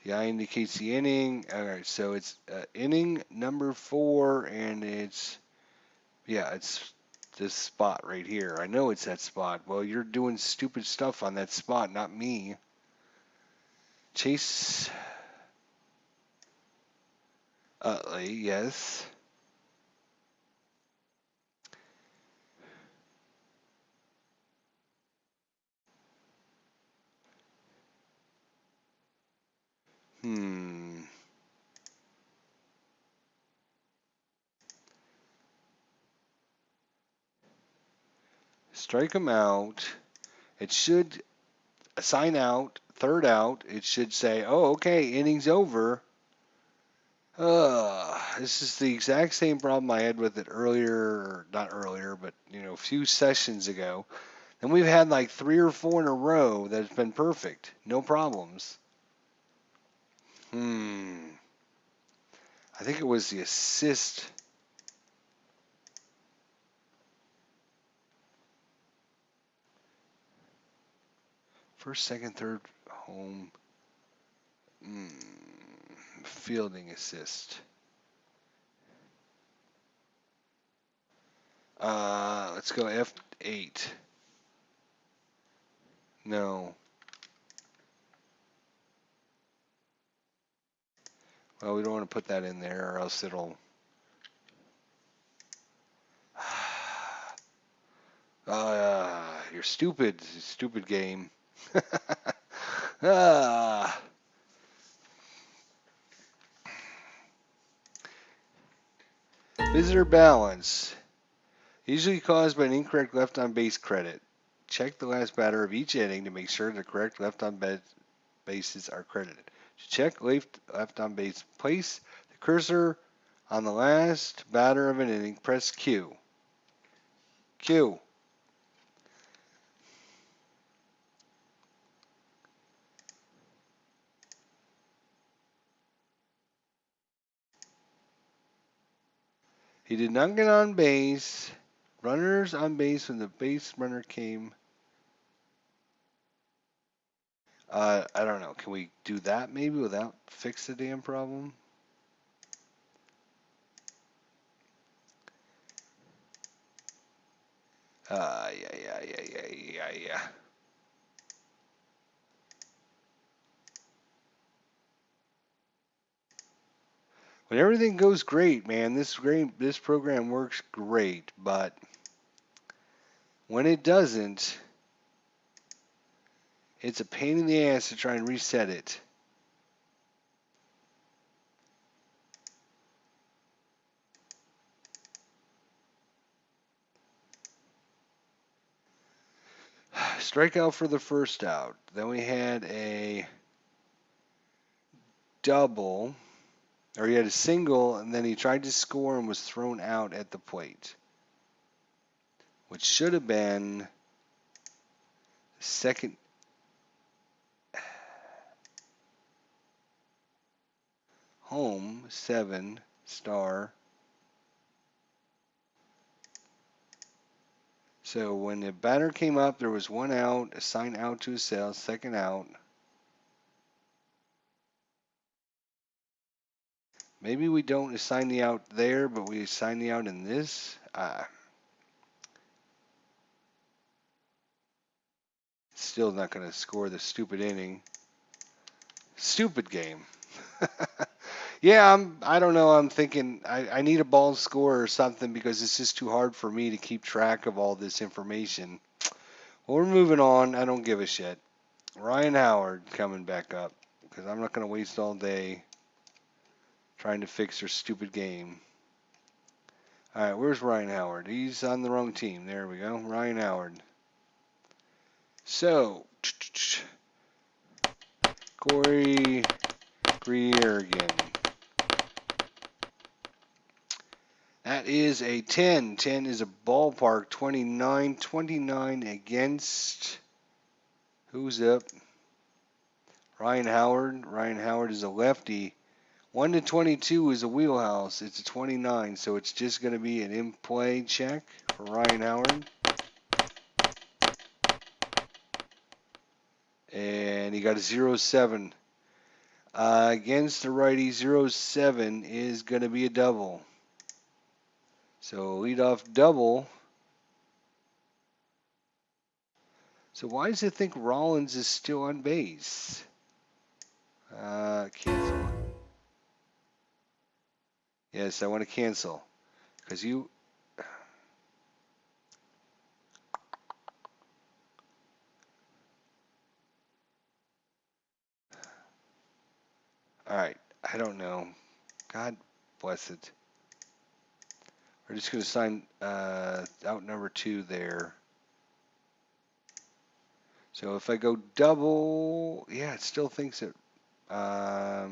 The eye indicates the inning. All right, so it's inning number 4, and it's this spot right here. I know it's that spot. Well, you're doing stupid stuff on that spot, not me. Chase Utley, yes. Strike him out. It should assign out, third out. It should say, oh, okay, inning's over. This is the exact same problem I had with it earlier, not earlier, but a few sessions ago. And we've had like 3 or 4 in a row that's been perfect, no problems. I think it was the assist. First, second, third, home. Fielding assist. Let's go F8. No. Well, we don't want to put that in there, or else it'll. You're stupid. Stupid game. Visitor balance. Usually caused by an incorrect left on base credit. Check the last batter of each inning to make sure the correct left on bases are credited. To check left on base, place the cursor on the last batter of an inning. Press Q. Q. He did not get on base. Runners on base when the base runner came. I don't know. Can we do that maybe without fix the damn problem? Yeah. When everything goes great, man, this program works great, but when it doesn't, it's a pain in the ass to try and reset it. strikeout for the first out. Then we had a double, or he had a single, and then he tried to score and was thrown out at the plate, which should have been second. Home, 7, star. So when the batter came up, there was one out, assigned out to his sales, second out. Maybe we don't assign the out there, but we assign the out in this. Still not going to score the stupid inning. Stupid game. Yeah, I don't know. I'm thinking I need a ball score or something because it's just too hard for me to keep track of all this information. Well, we're moving on. I don't give a shit. Ryan Howard coming back up because I'm not going to waste all day trying to fix their stupid game. All right, where's Ryan Howard? He's on the wrong team. There we go. Ryan Howard. So, Corey Griergan. That is a 10. 10 is a ballpark. 29. 29 against. Who's up? Ryan Howard. Ryan Howard is a lefty. 1 to 22 is a wheelhouse. It's a 29, so it's just going to be an in-play check for Ryan Howard. And he got a 0-7. Against the righty, 0-7 is going to be a double. So leadoff double. So why does it think Rollins is still on base? Cancel. Yes, I want to cancel. Because you... Alright, I don't know. God bless it. We're just going to sign out number 2 there. So if I go double... Yeah, it still thinks it... what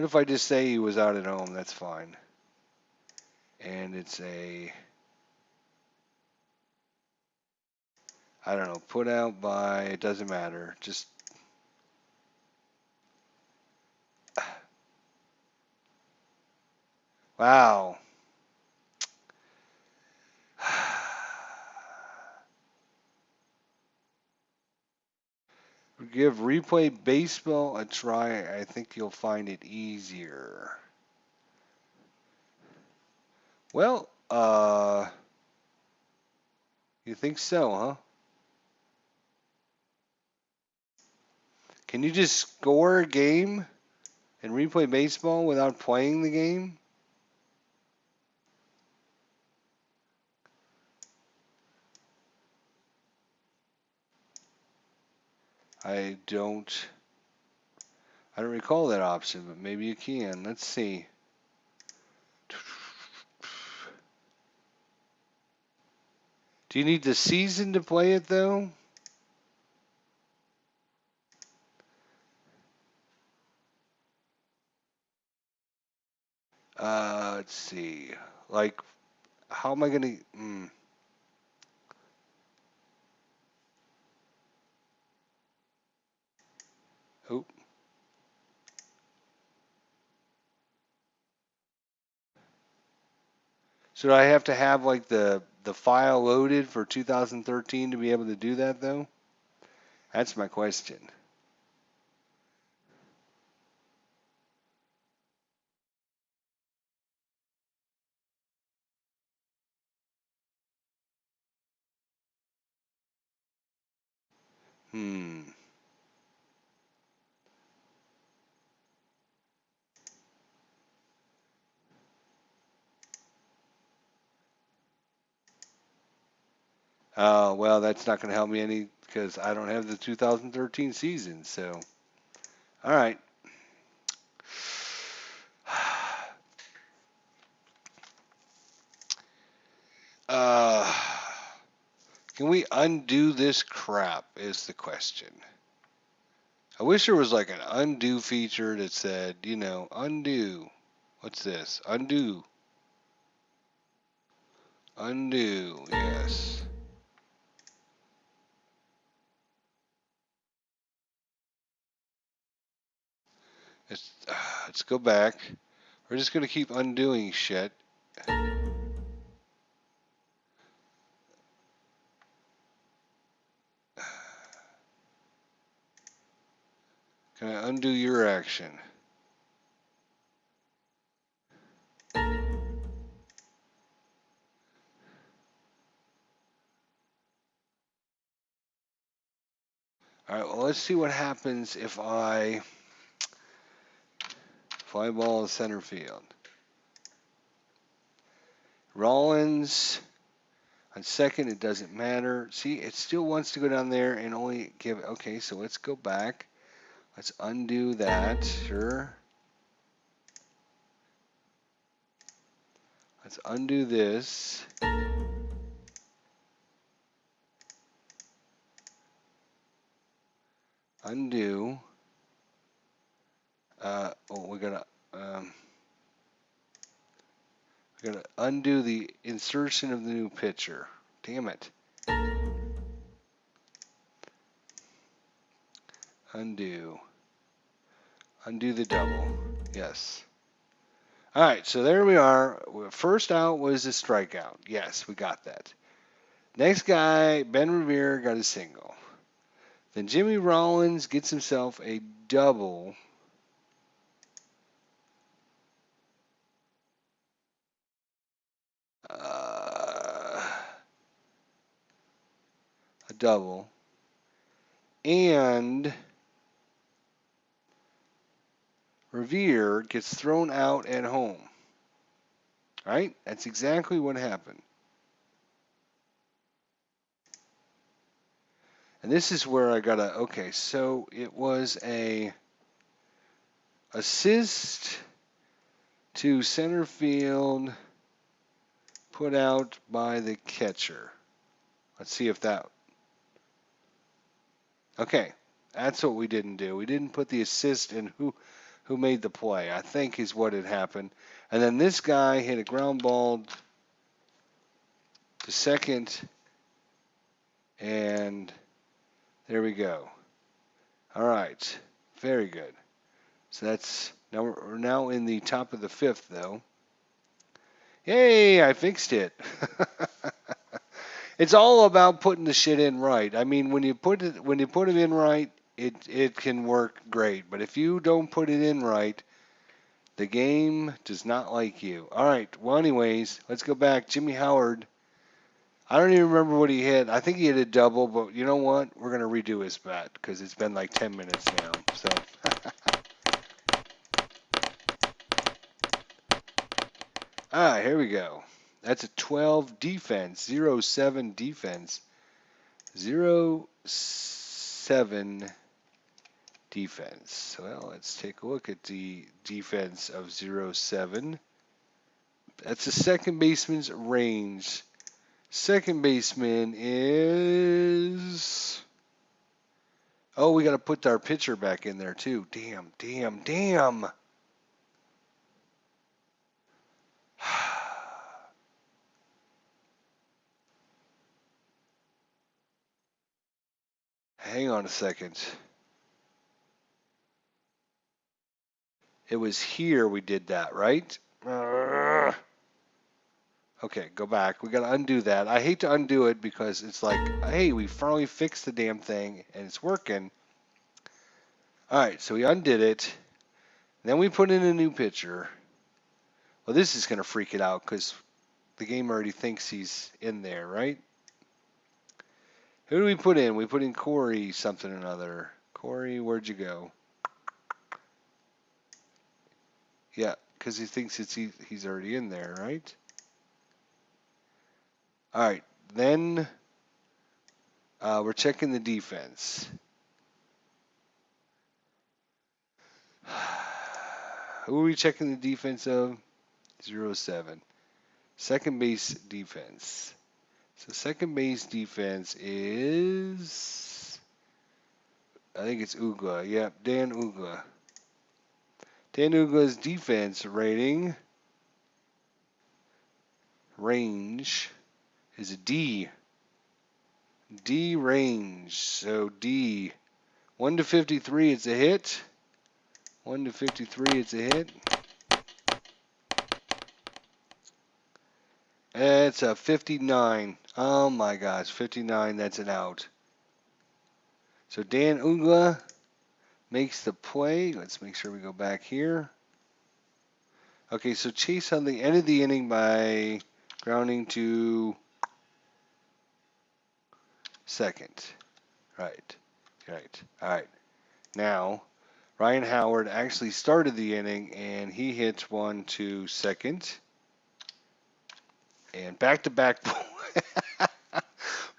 if I just say he was out at home? That's fine. And it's a... I don't know, put out by... It doesn't matter. Just... Wow. Give replay baseball a try. I think you'll find it easier. Well, you think so, huh? Can you just score a game and replay baseball without playing the game? I don't recall that option, but maybe you can. Let's see. Do you need the season to play it, though? Let's see. Like, how am I going to... Oh. So do I have to have, like, the file loaded for 2013 to be able to do that, though? That's my question. Hmm. Well, that's not going to help me any because I don't have the 2013 season. So, all right. Uh, Can we undo this crap is the question. I wish there was like an undo feature that said, you know, undo. What's this? Undo. Undo. Yes. Let's go back. We're just going to keep undoing shit. Can I undo your action? All right, well, let's see what happens if I fly ball center field. Rollins on second, it doesn't matter. See, it still wants to go down there and only give. Okay, so let's go back. Let's undo that. Sure. Let's undo this. Undo. We gotta undo the insertion of the new pitcher. Damn it. Undo. Undo the double. Yes. All right, so there we are. First out was a strikeout. Yes, we got that. Next guy, Ben Revere, got a single. Then Jimmy Rollins gets himself a double. A double. And Revere gets thrown out at home. Right? That's exactly what happened. And this is where I gotta, okay, so it was a assist to center field put out by the catcher. Let's see if that, okay, that's what we didn't do. We didn't put the assist in who made the play, I think is what had happened. And then this guy hit a ground ball to second, and there we go. All right, very good. So that's now we're now in the top of the fifth, though. Yay! I fixed it. It's all about putting the shit in right. I mean, when you put it in right, it can work great. But if you don't put it in right, the game does not like you. All right. Well, anyways, let's go back. Jimmy Howard. I don't even remember what he hit. I think he hit a double, but you know what? We're gonna redo his bat because it's been like 10 minutes now. So. Here we go. That's a 12 defense, 0-7 defense, 0-7 defense. Well, let's take a look at the defense of 0-7. That's the second baseman's range. Second baseman is. Oh, we got to put our pitcher back in there too. Damn, damn, damn. Hang on a second. It was here we did that, right? Okay, go back. We got to undo that. I hate to undo it because it's like, hey, we finally fixed the damn thing and it's working. All right, so we undid it. Then we put in a new pitcher. Well, this is going to freak it out because the game already thinks he's in there, right? Who do we put in? We put in Corey something or another. Corey, where'd you go? Yeah, because he thinks he's already in there, right? All right, then we're checking the defense. Who are we checking the defense of? 0-7. Second base defense. So second base defense is, I think it's Uga. Yep, Dan Uga. Dan Uga's defense range is a D. D range. So D. 1 to 53, it's a hit. 1 to 53, it's a hit. It's a 59. Oh my gosh, 59, that's an out. So Dan Uga makes the play. Let's make sure we go back here. Okay, so Chase on the end of the inning by grounding to second. Right. All right. Now, Ryan Howard actually started the inning, and he hits one to second. And back-to-back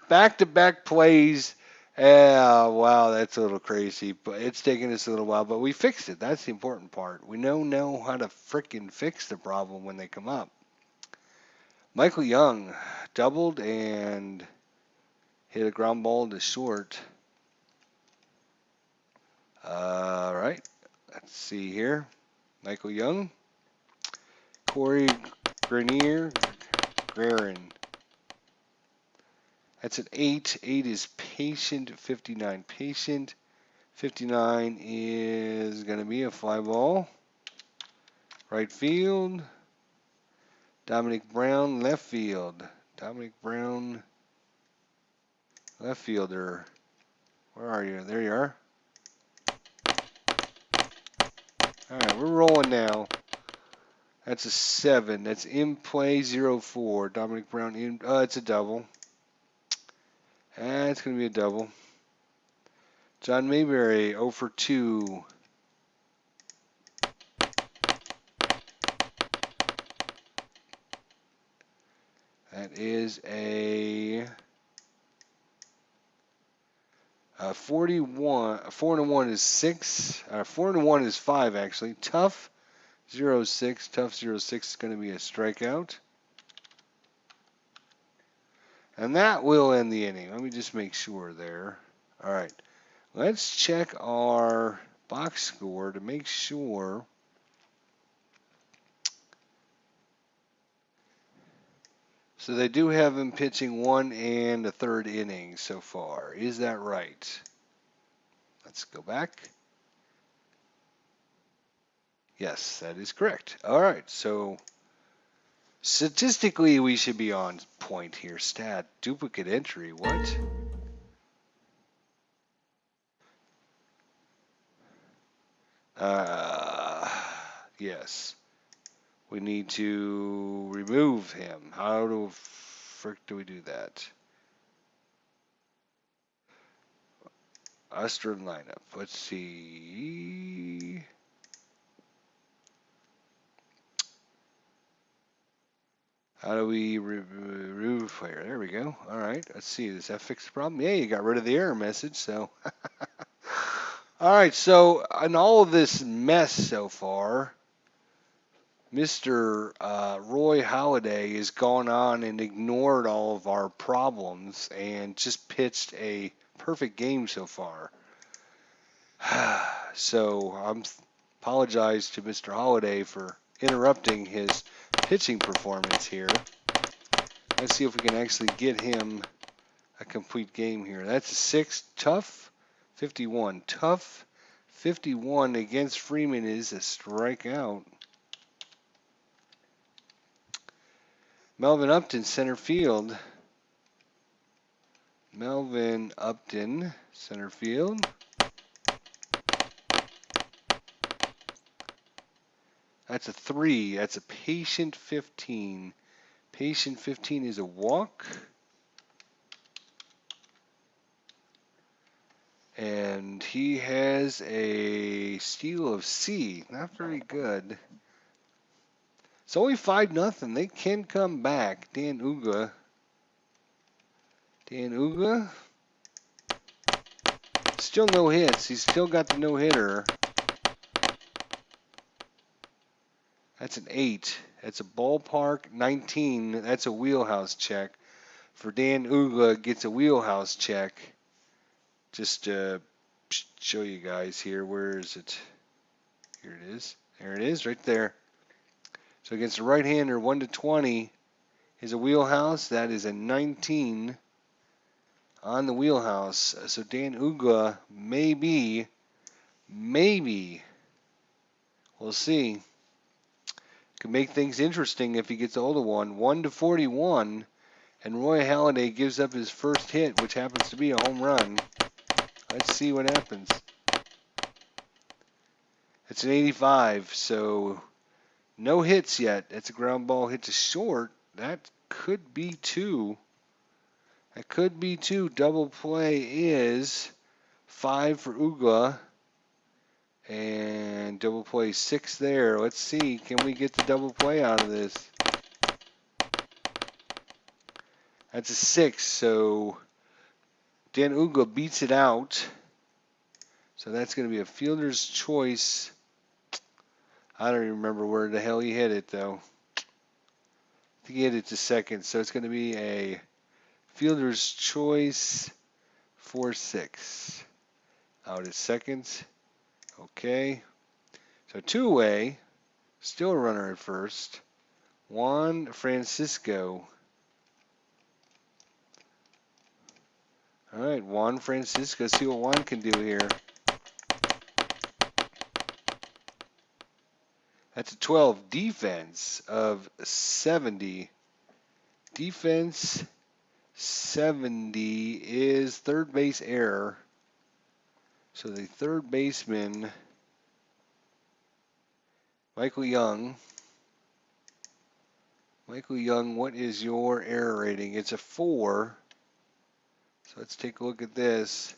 back-to-back plays. Wow, that's a little crazy, but it's taken us a little while, but we fixed it. That's the important part. We know how to frickin' fix the problem when they come up. Michael Young doubled and hit a ground ball to short. All right, let's see here. Michael Young, Corey Guerin. That's an 8. 8 is patient. 59 patient. 59 is going to be a fly ball. Right field. Dominic Brown, left field. Dominic Brown, left fielder. Where are you? There you are. All right, we're rolling now. That's a 7. That's in play 0-4. Dominic Brown in. It's a double. It's going to be a double. John Mayberry 0 for 2. That is a 41. 4-1 is 6. 4-1 is 5 actually. Tough 0-6. Tough 0-6 is going to be a strikeout. And that will end the inning. Let me just make sure there. All right. Let's check our box score to make sure. So they do have him pitching 1 and a third inning so far. Is that right? Let's go back. Yes, that is correct. All right. So statistically, we should be on point here. Stat, duplicate entry. What? Yes. We need to remove him. How the frick do we do that? Astrid lineup. Let's see. How do we remove player? There we go. All right. Let's see. Does that fix the problem? Yeah, you got rid of the error message. So, all right. So, in all of this mess so far, Mr. Roy Halladay has gone on and ignored all of our problems and just pitched a perfect game so far. So I apologize to Mr. Halladay for interrupting his pitching performance here. Let's see if we can actually get him a complete game here. That's a 6. Tough 51. Tough 51 against Freeman is a strikeout. Melvin Upton, center field. Melvin Upton, center field. That's a 3. That's a patient 15. Patient 15 is a walk. And he has a steal of C. Not very good. It's only 5-0. They can come back. Dan Uga. Still no hits. He's still got the no-hitter. That's an 8. That's a ballpark 19. That's a wheelhouse check. for Dan Uga gets a wheelhouse check. Just to show you guys here. Where is it? Here it is. There it is, right there. So against the right-hander, 1 to 20 is a wheelhouse. That is a 19 on the wheelhouse. So Dan Uga maybe, we'll see. Could make things interesting if he gets a hold of one. 1 to 41, and Roy Halladay gives up his first hit, which happens to be a home run. Let's see what happens. It's an 85, so no hits yet. It's a ground ball hit to short. That could be two. That could be two. Double play is 5 for Uga. And double play 6 there. Let's see. Can we get the double play out of this? That's a 6. So Dan Uga beats it out. So that's going to be a fielder's choice. I don't even remember where the hell he hit it, though. I think he hit it to second. So it's going to be a fielder's choice 4-6. Out at second. Okay. So two-way. Still a runner at first. Juan Francisco. All right, Juan Francisco. See what Juan can do here. That's a 12. Defense of 70. Defense 70 is third base error. So the third baseman, Michael Young. Michael Young, what is your error rating? It's a 4. So let's take a look at this.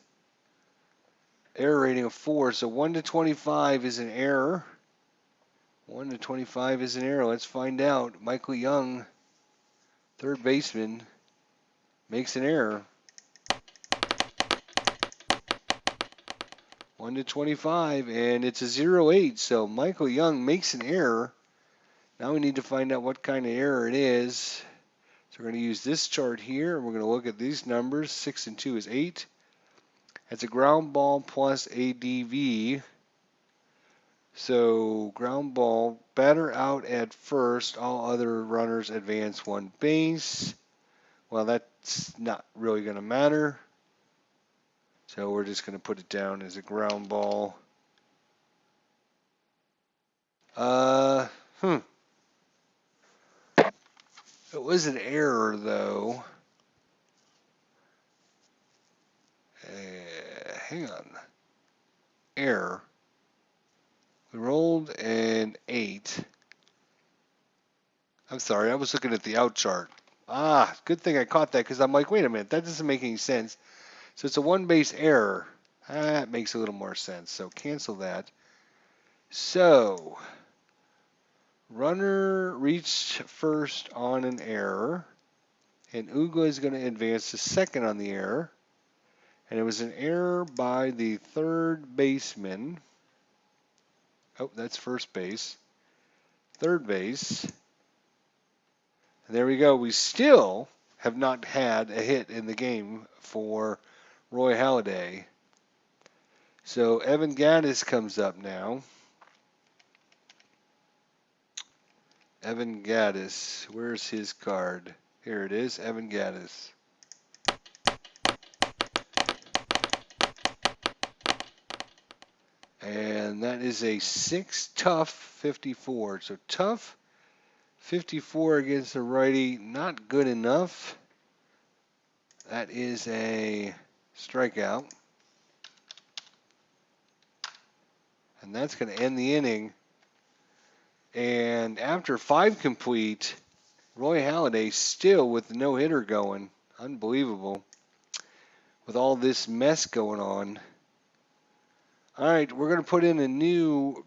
Error rating of 4. So 1 to 25 is an error. 1 to 25 is an error. Let's find out. Michael Young, third baseman, makes an error. 1 to 25, and it's a 0-8. So Michael Young makes an error. Now we need to find out what kind of error it is. So we're going to use this chart here, and we're going to look at these numbers. 6 and 2 is 8. That's a ground ball plus ADV. So ground ball, batter out at first. All other runners advance one base. Well, that's not really going to matter. So we're just going to put it down as a ground ball. It was an error, though. Hang on. Error. We rolled an 8. I'm sorry, I was looking at the out chart. Good thing I caught that because I'm like, wait a minute, that doesn't make any sense. So it's a one base error. That makes a little more sense. So cancel that. So runner reached first on an error, and Uga is going to advance to second on the error. And it was an error by the third baseman. Oh, that's first base. Third base. And there we go. We still have not had a hit in the game for Roy Halladay. So Evan Gattis comes up now. Evan Gattis. Where's his card? Here it is. Evan Gattis. And that is a 6 tough 54. So tough 54 against the righty, not good enough. That is a strikeout. And that's going to end the inning. And after 5 complete, Roy Halladay still with the no-hitter going. Unbelievable. With all this mess going on. All right, we're going to put in a new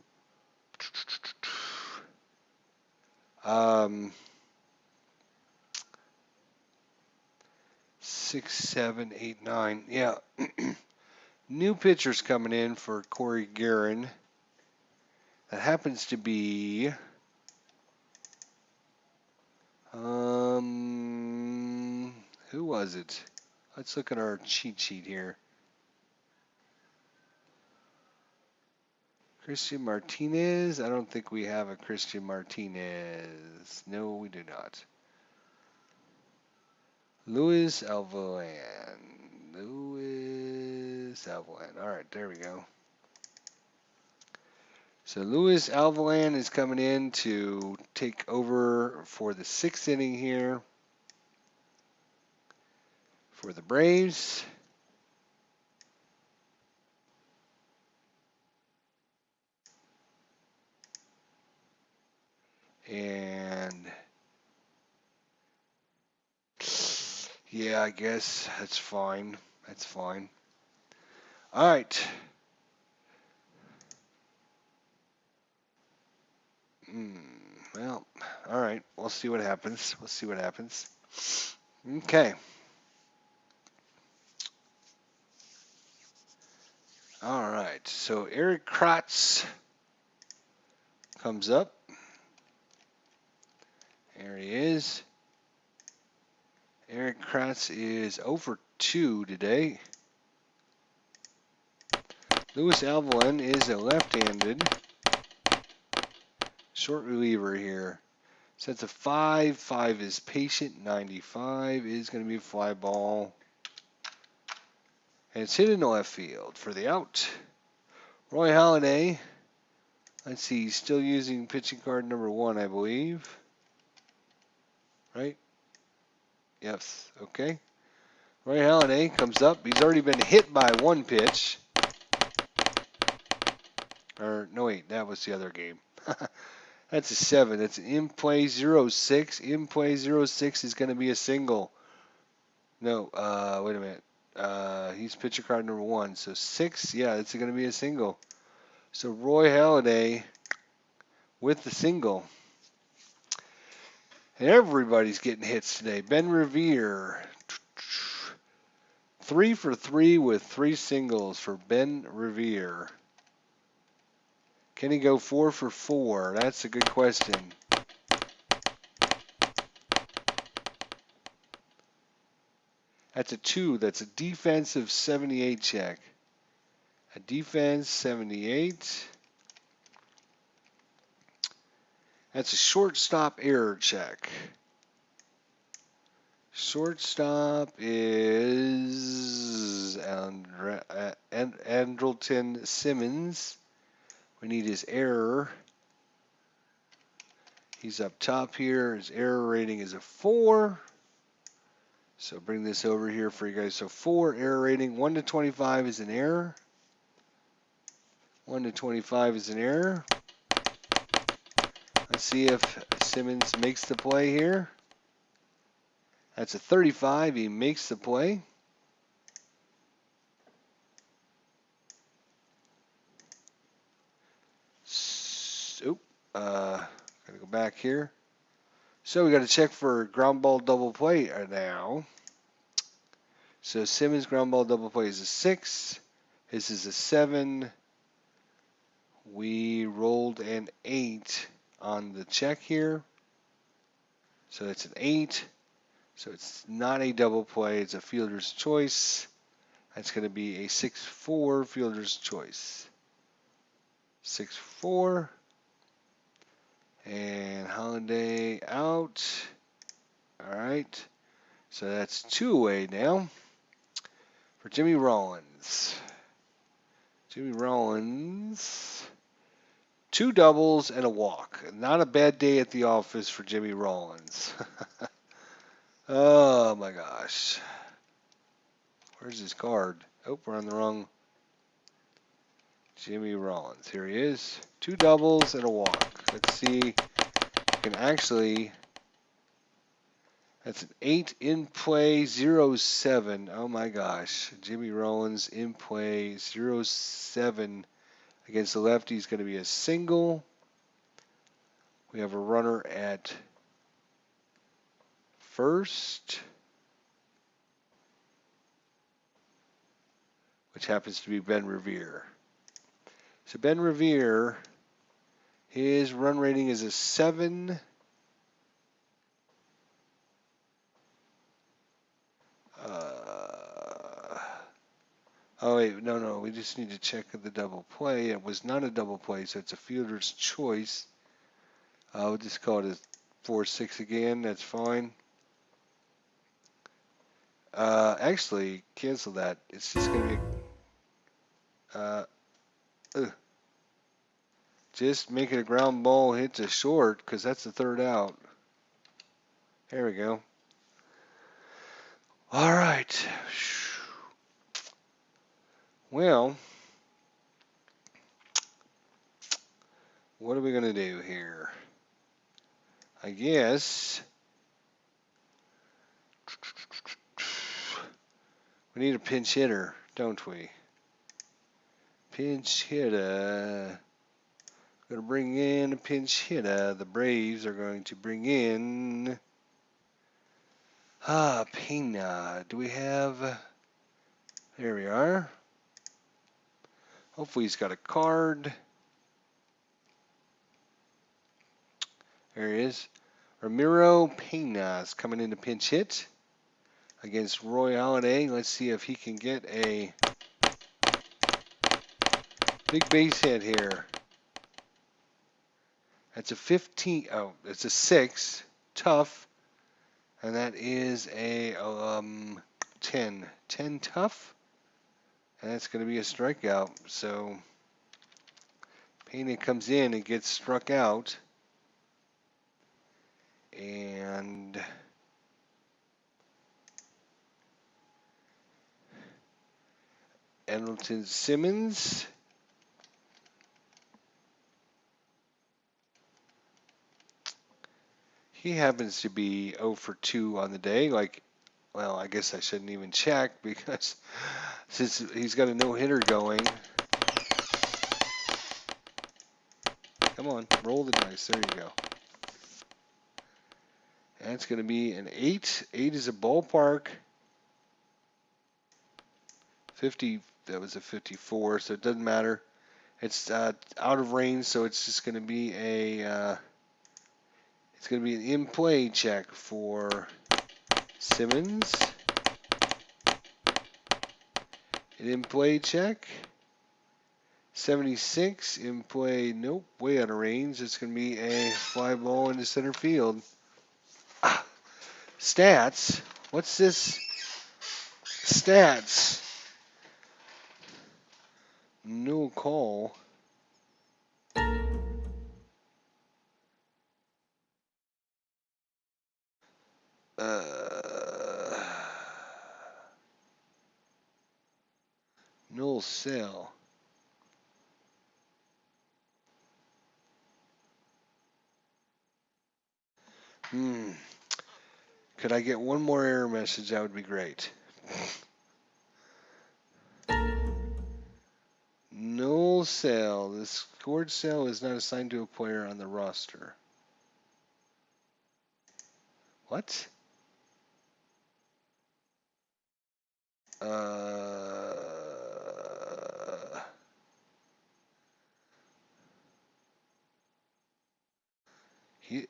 6, 7, 8, 9. Yeah. New pitchers coming in for Corey Guerin. That happens to be Who was it? Let's look at our cheat sheet here. Christian Martinez? I don't think we have a Christian Martinez. No, we do not. Luis Alvolan. Luis Alvolan. All right, there we go. So Luis Alvolan is coming in to take over for the 6th inning here for the Braves. And yeah, I guess that's fine. That's fine. All right. Well, all right. We'll see what happens. We'll see what happens. Okay. All right. So Eric Kratz comes up. There he is. Eric Kratz is 0 for 2 today. Luis Alvolan is a left-handed short reliever here. Sets a 5. 5 is patient. 95 is going to be a fly ball. And it's hit in the left field for the out. Roy Halladay. Let's see, he's still using pitching card number 1, I believe. Right? Yes. Okay. Roy Halladay comes up. He's already been hit by 1 pitch. Or, no, wait, that was the other game. That's a 7. That's an in play 06. In play 06 is going to be a single. No, wait a minute. He's pitcher card number 1. So 6, yeah, it's going to be a single. So Roy Halladay with the single. And everybody's getting hits today. Ben Revere, 3 for 3 with 3 singles for Ben Revere. Can he go 4 for 4? That's a good question. That's a 2. That's a defensive 78 check. A defense 78. That's a shortstop error check. Shortstop is Andrelton Simmons. We need his error. He's up top here. His error rating is a 4. So bring this over here for you guys. So 4 error rating. 1 to 25 is an error. 1 to 25 is an error. Let's see if Simmons makes the play here. That's a 35. He makes the play. Gotta go back here. So we got to check for ground ball double play now. So Simmons ground ball double play is a 6. His is a 7. We rolled an 8 on the check here. So it's an 8. So it's not a double play. It's a fielder's choice. That's going to be a 6-4 fielder's choice. 6-4. And Halladay out. All right. So that's 2 away now for Jimmy Rollins. Jimmy Rollins. 2 doubles and a walk. Not a bad day at the office for Jimmy Rollins. Oh my gosh. Where's his card? Oh, we're on the wrong. Jimmy Rollins. Here he is. 2 doubles and a walk. Let's see. You can actually. That's an 8 in play 07. Oh my gosh. Jimmy Rollins in play 07 against the lefty is going to be a single. We have a runner at first, which happens to be Ben Revere. So Ben Revere, his run rating is a 7. Oh wait, no, we just need to check the double play. It was not a double play, so it's a fielder's choice. We'll just call it a 4-6 again. That's fine. Actually, cancel that. It's just gonna be. Just make it a ground ball, hit to short, because that's the third out. There we go. All right. Well, what are we gonna do here? I guess we need a pinch hitter, don't we? Pinch hitter. Gonna bring in a pinch hitter. The Braves are going to bring in Pena. Do we have? There we are. Hopefully he's got a card. There he is. Ramiro Pena is coming in to pinch hit against Roy Halladay. Let's see if he can get a big base hit here. That's a 15. Oh, it's a 6. Tough. And that is a 10. 10 tough. And that's going to be a strikeout. So Pena comes in and gets struck out. And Edmonton Simmons. He happens to be 0 for 2 on the day. Well, I guess I shouldn't even check because since he's got a no-hitter going. Come on, roll the dice. There you go. That's going to be an 8. 8 is a ballpark. 50. That was a 54, so it doesn't matter. It's out of range, so it's just going to be a. It's going to be an in-play check for Simmons. An in-play check. 76 in play. Nope, way out of range. It's going to be a fly ball into center field. Stats. What's this? Stats. No call. No sell. Could I get one more error message? That would be great. No sale. The scored sale is not assigned to a player on the roster. What? He.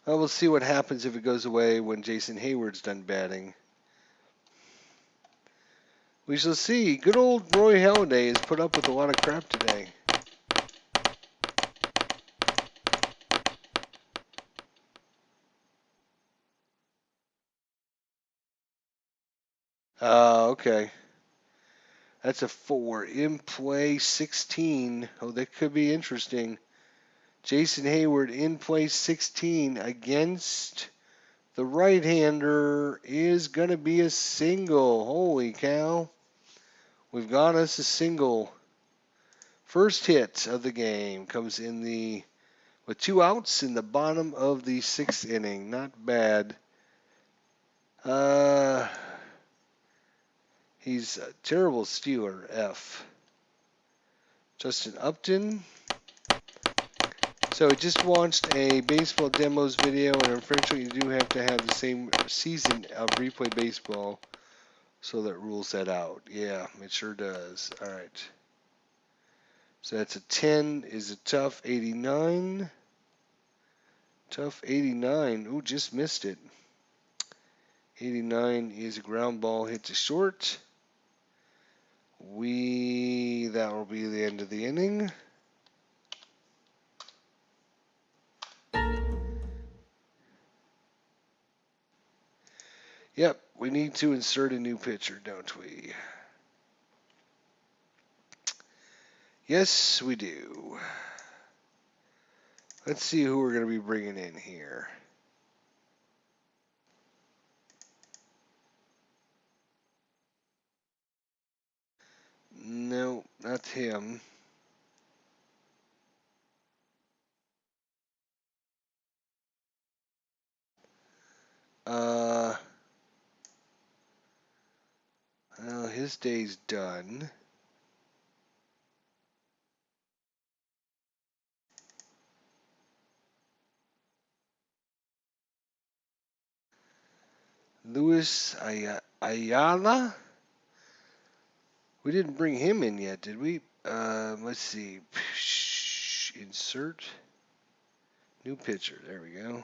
Well, we'll see what happens if it goes away when Jason Hayward's done batting. We shall see. Good old Roy Halladay has put up with a lot of crap today. Okay. That's a 4. In play 16. Oh, that could be interesting. Jason Hayward in play 16 against the right-hander is going to be a single. Holy cow. We've got us a single. First hit of the game comes in with 2 outs in the bottom of the 6th inning. Not bad. He's a terrible stealer, F. Justin Upton. So I just watched a baseball demos video, and unfortunately you do have to have the same season of replay baseball, so that rules that out. Yeah, it sure does. All right. So that's a 10 is a tough 89. Tough 89. Ooh, just missed it. 89 is a ground ball hit to short. That will be the end of the inning. Yep, we need to insert a new pitcher, don't we? Yes, we do. Let's see who we're going to be bringing in here. No, not him. Well, his day's done. Luis Ayala? We didn't bring him in yet, did we? Let's see. Insert new pitcher. There we go.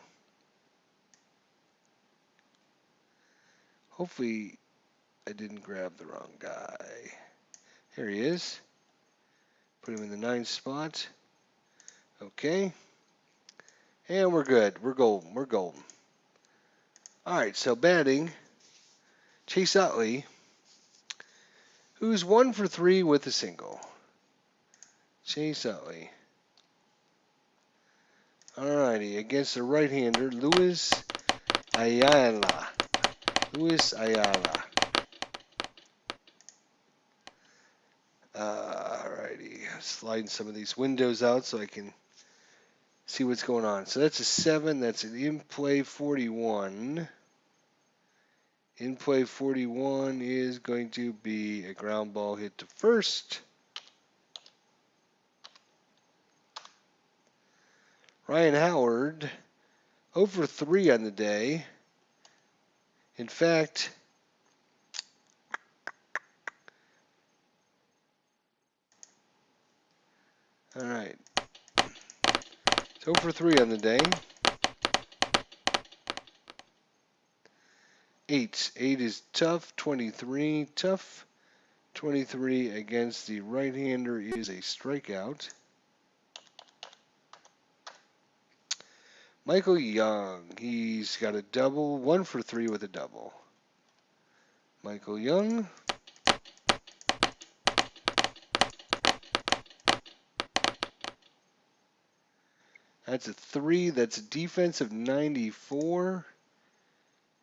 Hopefully I didn't grab the wrong guy. Here he is. Put him in the 9th spot. Okay. And we're good. We're golden. We're golden. All right, so batting, Chase Utley, who's 1 for 3 with a single. Chase Utley. Alrighty, against the right-hander, Luis Ayala. Luis Ayala. Alrighty, sliding some of these windows out so I can see what's going on. So that's a 7. That's an in-play 41. In-play 41 is going to be a ground ball hit to first. Ryan Howard, 0 for 3 on the day. In fact, all right, 0 for 3 on the day. 8 is tough, 23, tough. 23 against the right-hander is a strikeout. Michael Young, he's got a double, 1 for 3 with a double. Michael Young. That's a 3, that's a defensive 94.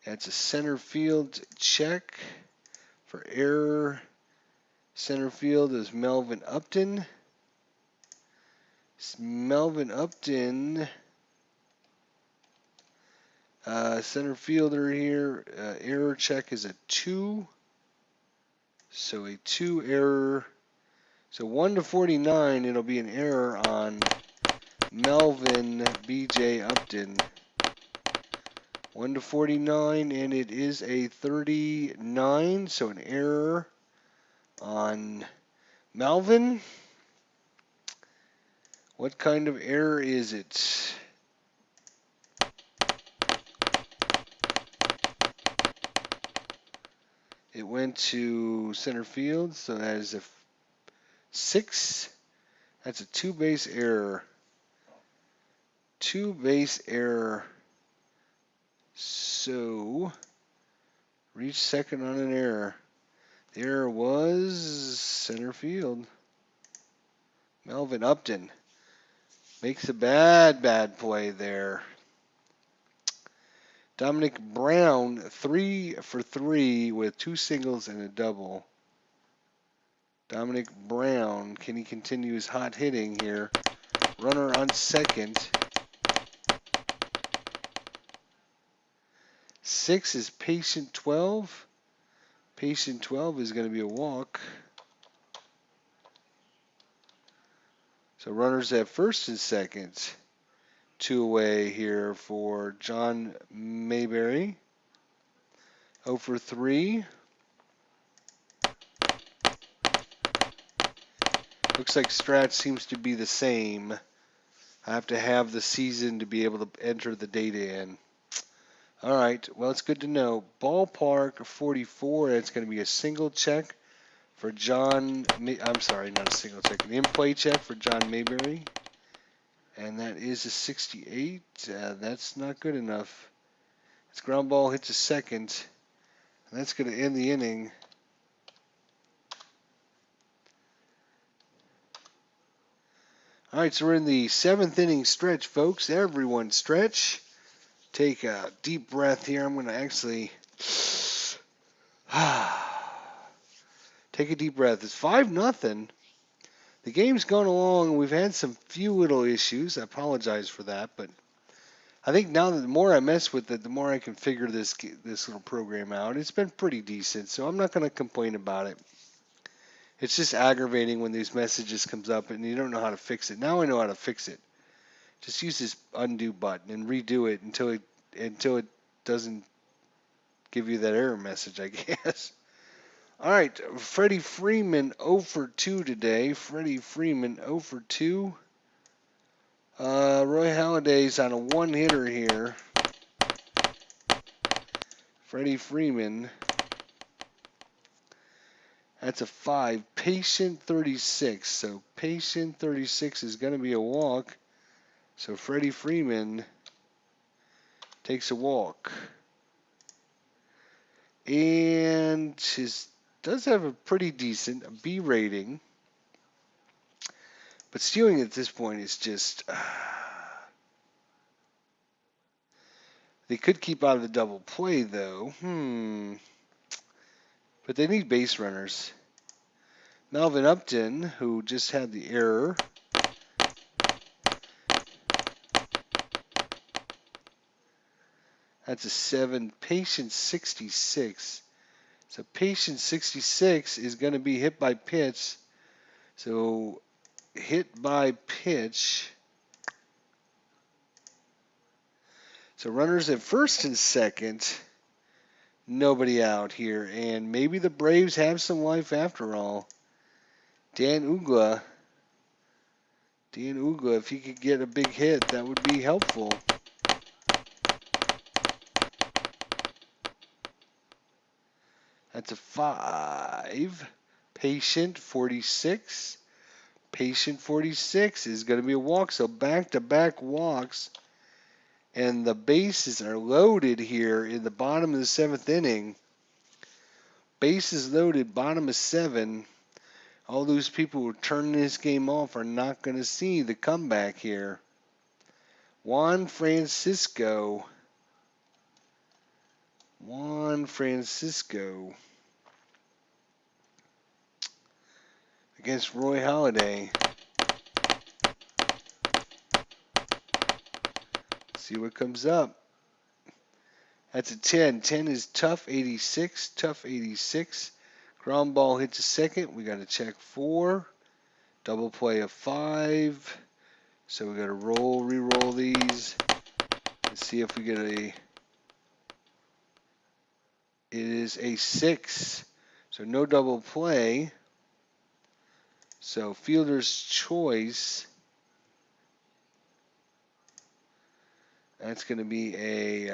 That's a center field check for error. Center field is Melvin Upton. Melvin Upton, center fielder here. Error check is a 2. So a 2 error. So 1 to 49, it'll be an error on Melvin B.J. Upton. 1 to 49, and it is a 39, so an error on Melvin. What kind of error is it? It went to center field, so that is a 6. That's a 2-base error. 2-base error. So, reach second on an error. The error was center field. Melvin Upton makes a bad play there. Dominic Brown, 3 for 3 with 2 singles and a double. Dominic Brown, can he continue his hot hitting here? Runner on second. 6 is patient 12. Patient 12 is going to be a walk. So runners at first and second. 2 away here for John Mayberry. 0 for 3. Looks like strat seems to be the same. I have to have the season to be able to enter the data in. All right, well, it's good to know. Ballpark 44, that's going to be a single check for John. I'm sorry, not a single check, an in-play check for John Mayberry. And that is a 68. That's not good enough. This ground ball hits a second. And that's going to end the inning. All right, so we're in the 7th inning stretch, folks. Everyone stretch. Take a deep breath here. I'm going to actually take a deep breath. It's 5-0. The game's gone along. We've had some few little issues. I apologize for that, but I think now that the more I mess with it, the more I can figure this little program out. It's been pretty decent, so I'm not going to complain about it. It's just aggravating when these messages comes up and you don't know how to fix it. Now I know how to fix it. Just use this undo button and redo it until it doesn't give you that error message, I guess. All right, Freddie Freeman 0 for 2 today. Freddie Freeman 0 for 2. Roy Halladay's on a one-hitter here. Freddie Freeman. That's a 5. Patient 36. So patient 36 is going to be a walk. So Freddie Freeman takes a walk. And does have a pretty decent B rating. But stealing at this point is just... They could keep out of the double play, though. But they need base runners. Melvin Upton, who just had the error. That's a 7. Patient 66. So patient 66 is going to be hit by pitch. So hit by pitch. So runners at first and second. Nobody out here. And maybe the Braves have some life after all. Dan Uggla, if he could get a big hit, that would be helpful. That's a 5. Patient 46. Patient 46 is going to be a walk, so back-to-back walks. And the bases are loaded here in the bottom of the 7th inning. Bases loaded, bottom of 7. All those people who are turning this game off are not going to see the comeback here. Juan Francisco against Roy Halladay. See what comes up. That's a 10. 10 is tough 86. Tough 86. Ground ball hits a second. We got to check 4. Double play of 5. So we got to re-roll these. Let's see if we get a. It is a 6. So no double play. So fielder's choice. That's going to be a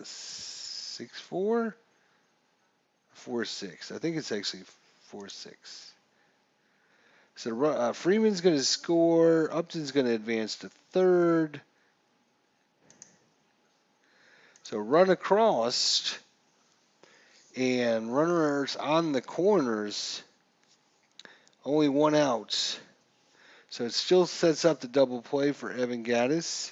6-4? 4-6. I think it's actually 4-6. So Freeman's going to score. Upton's going to advance to third. So run across. And runners on the corners. Only one out. So it still sets up the double play for Evan Gattis.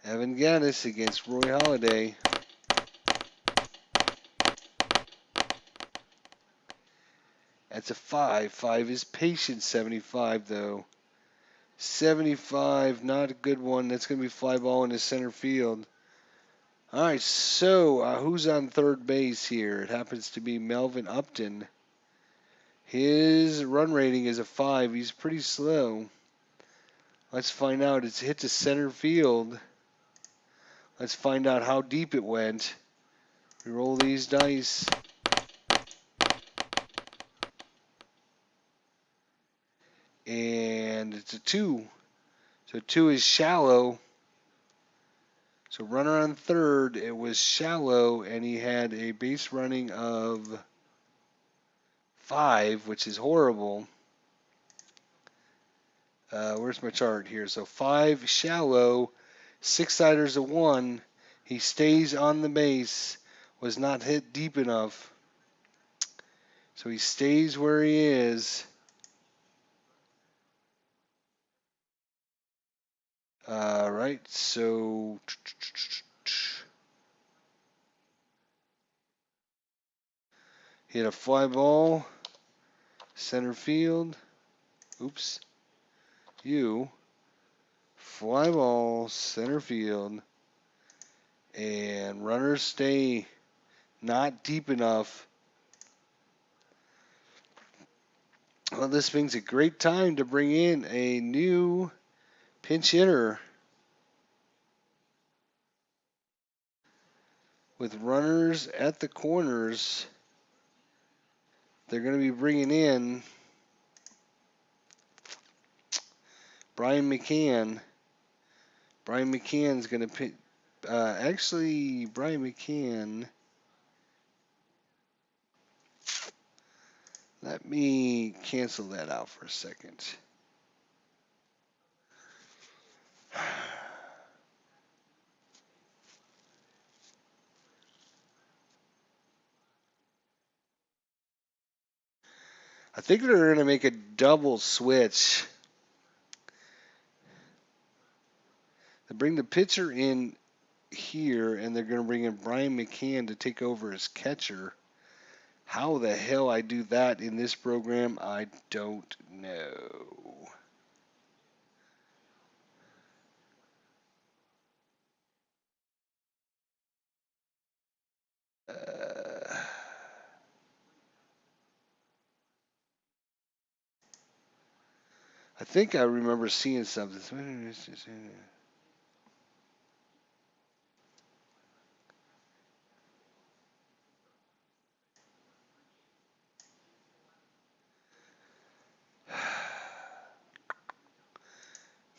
Evan Gattis against Roy Halladay. That's a 5. 5 is patient. 75 though. 75, not a good one. That's going to be fly ball into center field. All right, so who's on third base here? It happens to be Melvin Upton. His run rating is a 5. He's pretty slow. Let's find out. It's hit to center field. Let's find out how deep it went. We roll these dice. it's a 2. So 2 is shallow. So runner on third, it was shallow, and he had a base running of 5, which is horrible. Where's my chart here? So 5 shallow, 6-siders a 1. He stays on the base, was not hit deep enough. So he stays where he is. Right, so hit a fly ball, center field. Oops. Fly ball, center field, and runners stay not deep enough. Well, this brings a great time to bring in a new pinch hitter with runners at the corners. They're going to be bringing in Brian McCann. Brian McCann's going to pitch. Actually, Brian McCann. Let me cancel that out for a second. I think they're going to make a double switch. They bring the pitcher in here, and they're going to bring in Brian McCann to take over as catcher. How the hell I do that in this program, I don't know. I think I remember seeing something.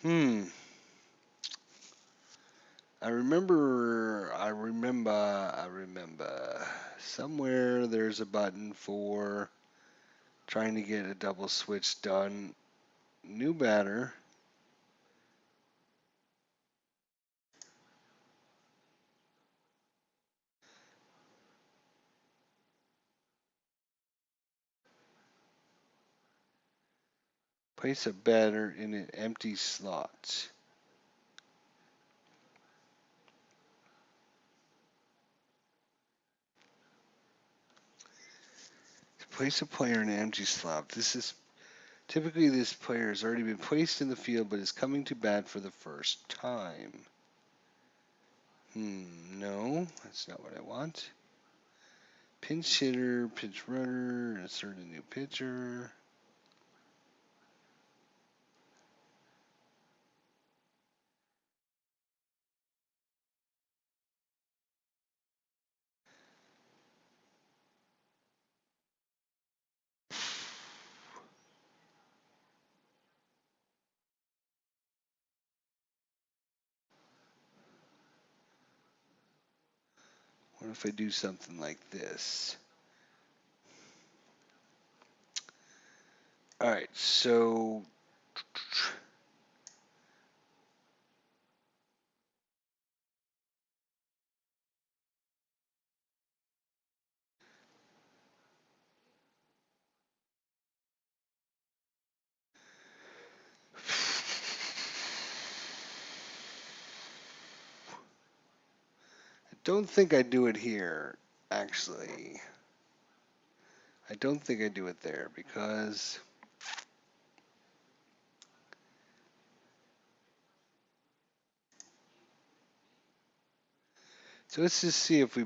Hmm. I remember. Somewhere there's a button for trying to get a double switch done. New batter. Place a batter in an empty slot. Place a player in an empty slot. Typically this player has already been placed in the field but is coming to bat for the first time. No, that's not what I want. Pinch hitter, pinch runner, insert a new pitcher. What if I do something like this? All right, so I don't think I do it here, actually. I don't think I do it there because so let's just see if we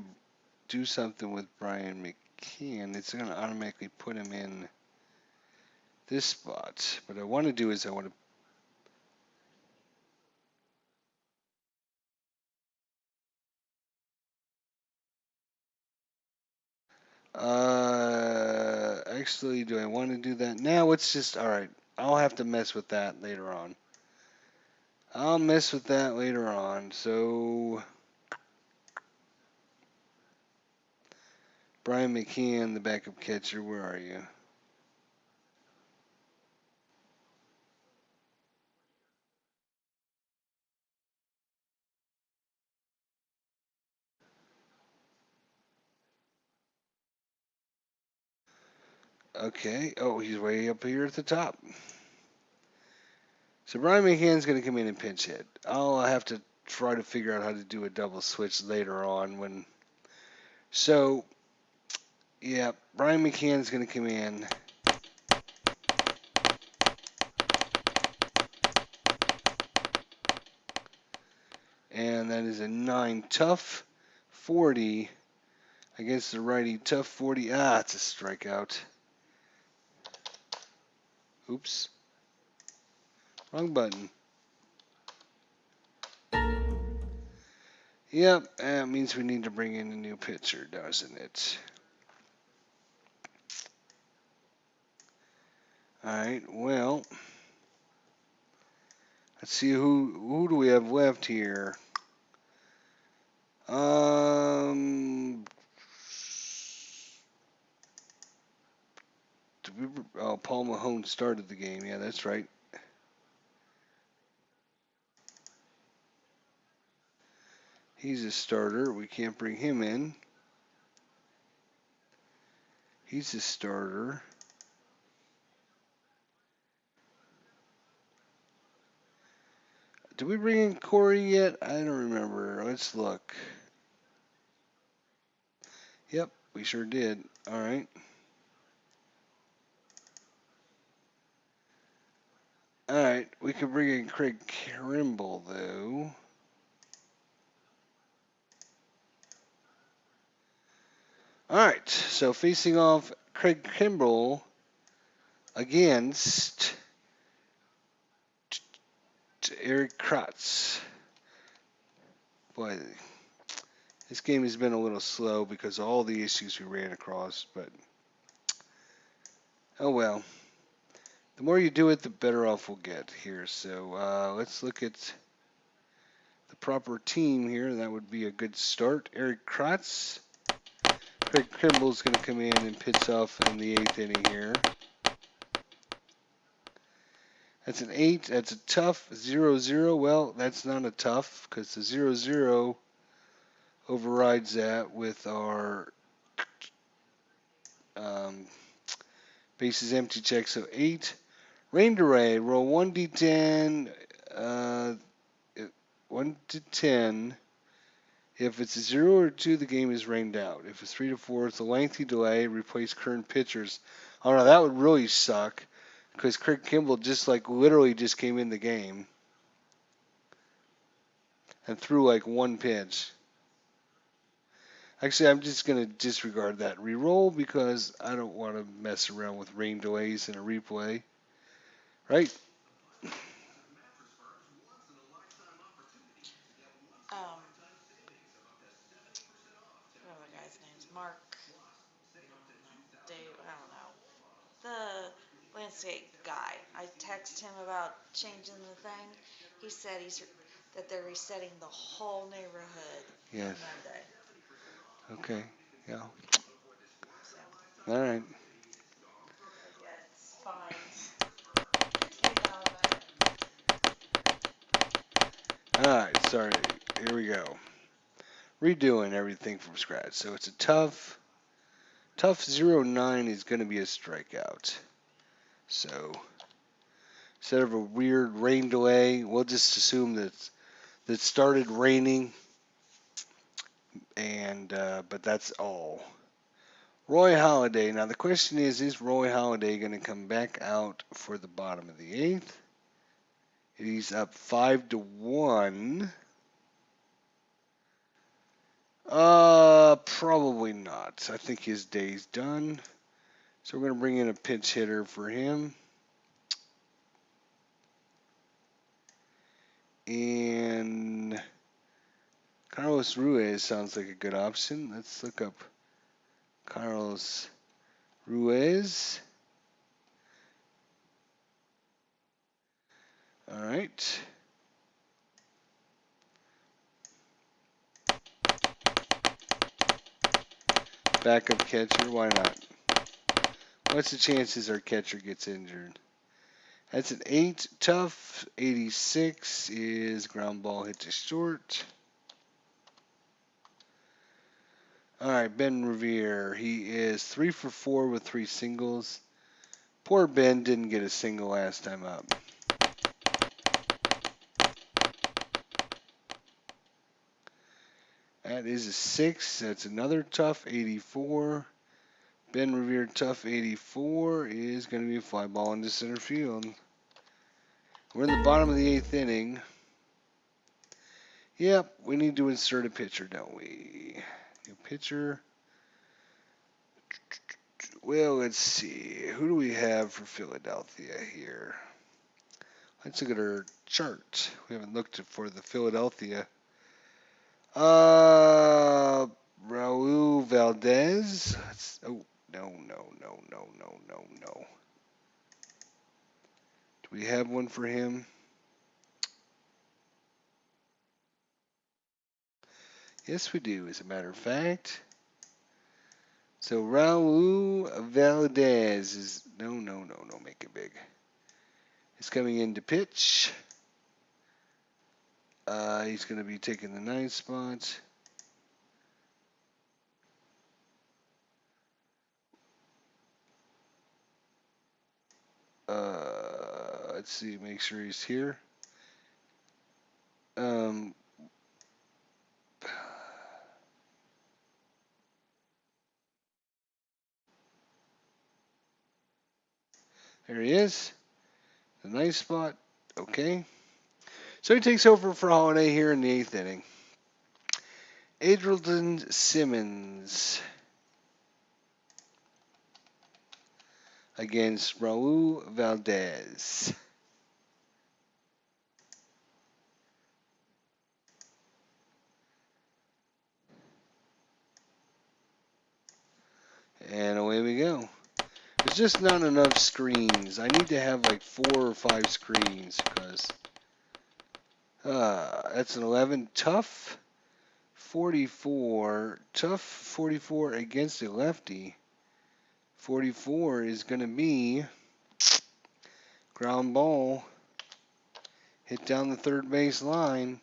do something with Brian McCann. It's going to automatically put him in this spot. What I want to do is I want to actually, do I want to do that now? It's just all right. I'll have to mess with that later on. I'll mess with that later on. So, Brian McKeon, the backup catcher, where are you? Okay. Oh, he's way up here at the top. So Brian McCann's going to come in and pinch hit. I'll have to try to figure out how to do a double switch later on when. So, yeah, Brian McCann's going to come in. And that is a 9 tough 40 against the righty tough 40. Ah, it's a strikeout. Oops. Wrong button. Yep, that means we need to bring in a new pitcher, doesn't it? Alright, well, let's see who do we have left here. Um, oh, Paul Mahone started the game. Yeah, that's right. He's a starter. We can't bring him in. He's a starter. Did we bring in Corey yet? I don't remember. Let's look. Yep, we sure did. All right. All right. We could bring in Craig Kimbrell, though. All right. So facing off Craig Kimbrell against Eric Kratz. Boy, this game has been a little slow because of all the issues we ran across, but oh well. The more you do it, the better off we'll get here. So let's look at the proper team here. That would be a good start. Eric Kratz. Craig Kimbrell's going to come in and pitch off in the 8th inning here. That's an 8. That's a tough 0-0. Well, that's not a tough because the 0-0 overrides that with our um, bases empty check. So 8. Rain delay. Roll 1d10. 1 to 10. If it's a 0 or 2, the game is rained out. If it's 3 to 4, it's a lengthy delay. Replace current pitchers. Oh no, that would really suck because Craig Kimbrell just literally just came in the game and threw like one pitch. Actually, I'm just going to disregard that reroll because I don't want to mess around with rain delays in a replay. Right? What are the guy's names? Mark. Dave. I don't know. The landscape guy. I text him about changing the thing. He said that they're resetting the whole neighborhood on Yes. Monday. Okay. Yeah. So, All right. yeah, it's fines. $15. All right. Sorry. Here we go. Redoing everything from scratch. So it's a tough 0-9 is going to be a strikeout. So instead of a weird rain delay, we'll just assume that it started raining, and but that's all. Roy Halladay. Now the question is Roy Halladay going to come back out for the bottom of the 8th? He's up 5-1. Probably not. I think his day's done. So we're going to bring in a pinch hitter for him. And Carlos Ruiz sounds like a good option. Let's look up Carlos Ruiz. All right. Backup catcher, why not? What's the chances our catcher gets injured? That's an 8. Tough. 86 is ground ball hit to short. All right, Ben Revere. He is 3 for 4 with 3 singles. Poor Ben didn't get a single last time up. That is a 6. That's another tough 84. Ben Revere tough 84 is going to be a fly ball into center field. We're in the bottom of the 8th inning. Yep, we need to insert a pitcher, don't we? New pitcher. Well, let's see. Who do we have for Philadelphia here? Let's look at our chart. We haven't looked for the Philadelphia. Raul Valdez. Oh, no. Do we have one for him? Yes, we do, as a matter of fact. So Raul Valdez is no, make it big. He's coming in to pitch. He's going to be taking the 9th spot. Let's see, make sure he's here. There he is. The 9th spot. Okay. So he takes over for Holiday here in the 8th inning. Adrielton Simmons against Raul Valdez. And away we go. There's just not enough screens. I need to have like 4 or 5 screens because that's an 11. Tough 44. Tough 44 against a lefty. 44 is going to be ground ball. Hit down the third base line.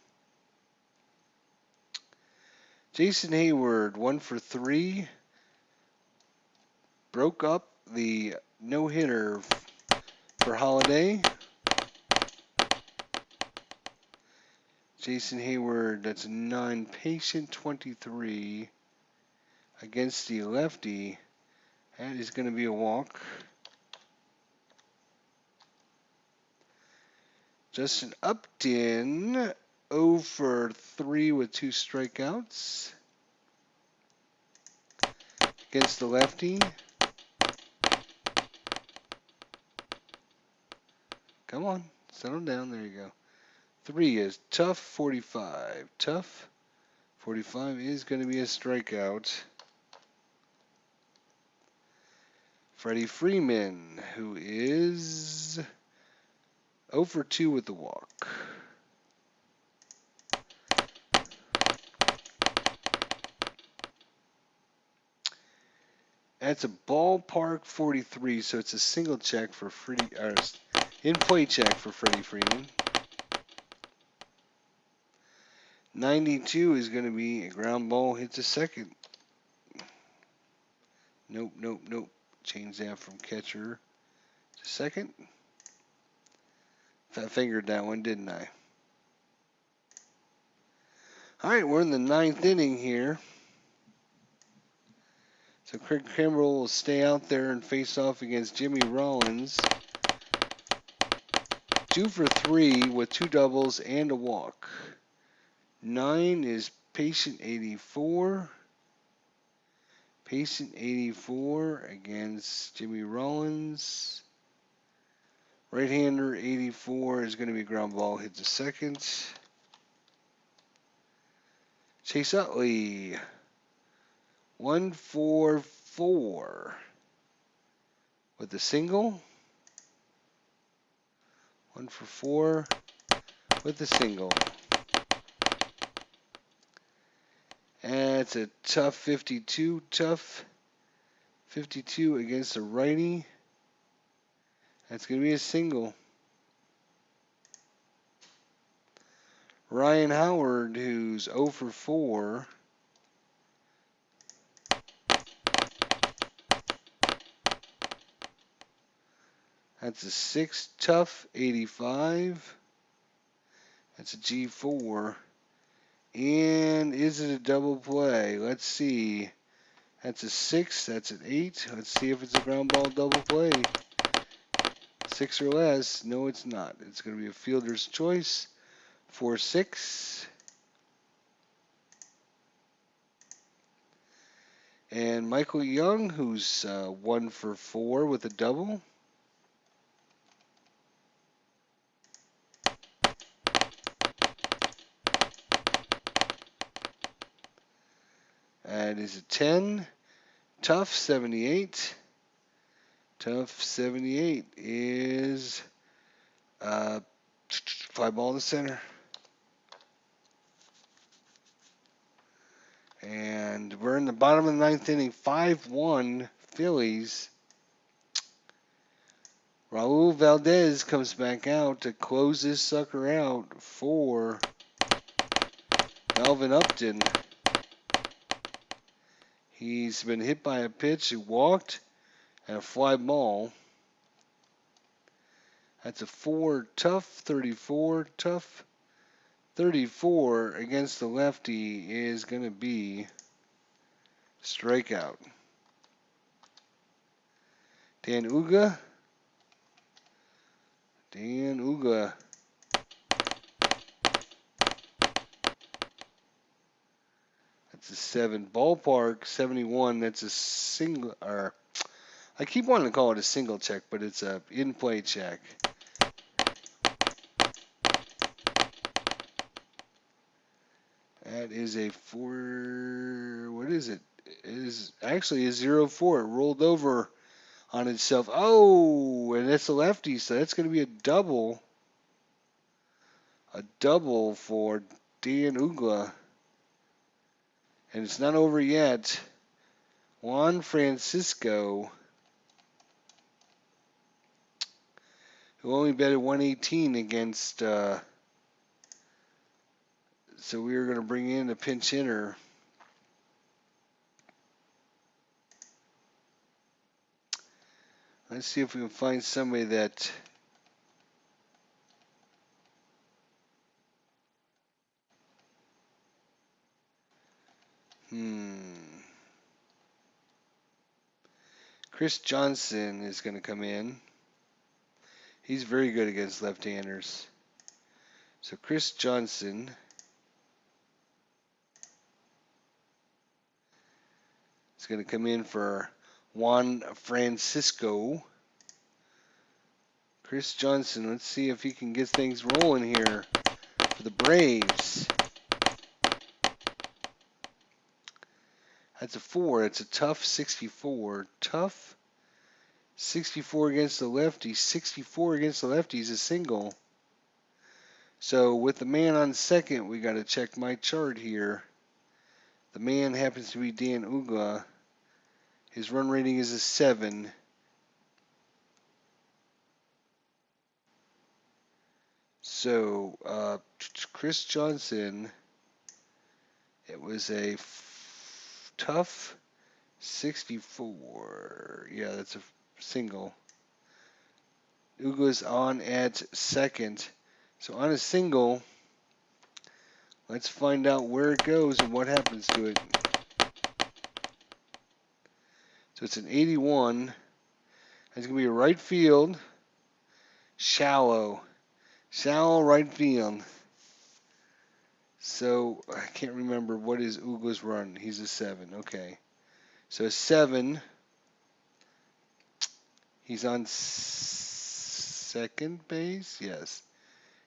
Jason Hayward, 1 for 3. Broke up the no-hitter for Holiday. Jason Hayward, that's 9. Patient 23 against the lefty. That is going to be a walk. Justin Upton, 0 for 3 with 2 strikeouts against the lefty. Come on, settle down. There you go. 3 is tough 45. Tough 45 is going to be a strikeout. Freddie Freeman, who is 0 for 2 with the walk. That's a ballpark 43, so it's a single check for Freddie, in-play check for Freddie Freeman. 92 is going to be a ground ball hit to second. Nope. Change that from catcher to second. I fingered that one, didn't I? All right, we're in the 9th inning here. So Craig Kimbrell will stay out there and face off against Jimmy Rollins. 2 for 3 with 2 doubles and a walk. 9 is Patient 84. Patient 84 against Jimmy Rollins. Right-hander 84 is going to be ground ball hit to second. Chase Utley, 1 for 4 with a single. 1 for 4 with a single. That's a tough 52. Tough 52 against a righty. That's going to be a single. Ryan Howard, who's 0 for 4. That's a 6 tough 85. That's a G4. And is it a double play? Let's see. That's a 6. That's an 8. Let's see if it's a ground ball double play. 6 or less. No, it's not. It's going to be a fielder's choice. 4-6. And Michael Young, who's 1 for 4 with a double. That is a 10. Tough 78. Tough 78 is fly ball to center. And we're in the bottom of the ninth inning. 5-1 Phillies. Raul Valdez comes back out to close this sucker out for Melvin Upton. He's been hit by a pitch. He walked and a fly ball. That's a 4 tough 34. Tough 34 against the lefty is going to be strikeout. Dan Uga. That's a 7. Ballpark 71. That's a single. Or I keep wanting to call it a single check, but it's a in-play check. That is a 4. What is it? It is actually a 0-4. It rolled over on itself. Oh, and that's a lefty, so that's going to be a double. A double for Dan Ugla. And it's not over yet. Juan Francisco, who only bet at 118 against, so we are going to bring in a pinch hitter. Let's see if we can find somebody that Chris Johnson is going to come in. He's very good against left-handers. So Chris Johnson is going to come in for Juan Francisco. Chris Johnson, let's see if he can get things rolling here for the Braves. That's a 4. It's a tough 64. Tough 64 against the lefty. 64 against the lefty is a single. So with the man on second, we got to check my chart here. The man happens to be Dan Ugla. His run rating is a 7. So Chris Johnson, it was a tough 64. Yeah, that's a single. Ugla's on at second. So on a single, let's find out where it goes and what happens to it. So it's an 81. It's going to be a right field. Shallow right field. So I can't remember what is Ugla's run. He's a 7. Okay. So 7. He's on second base. Yes.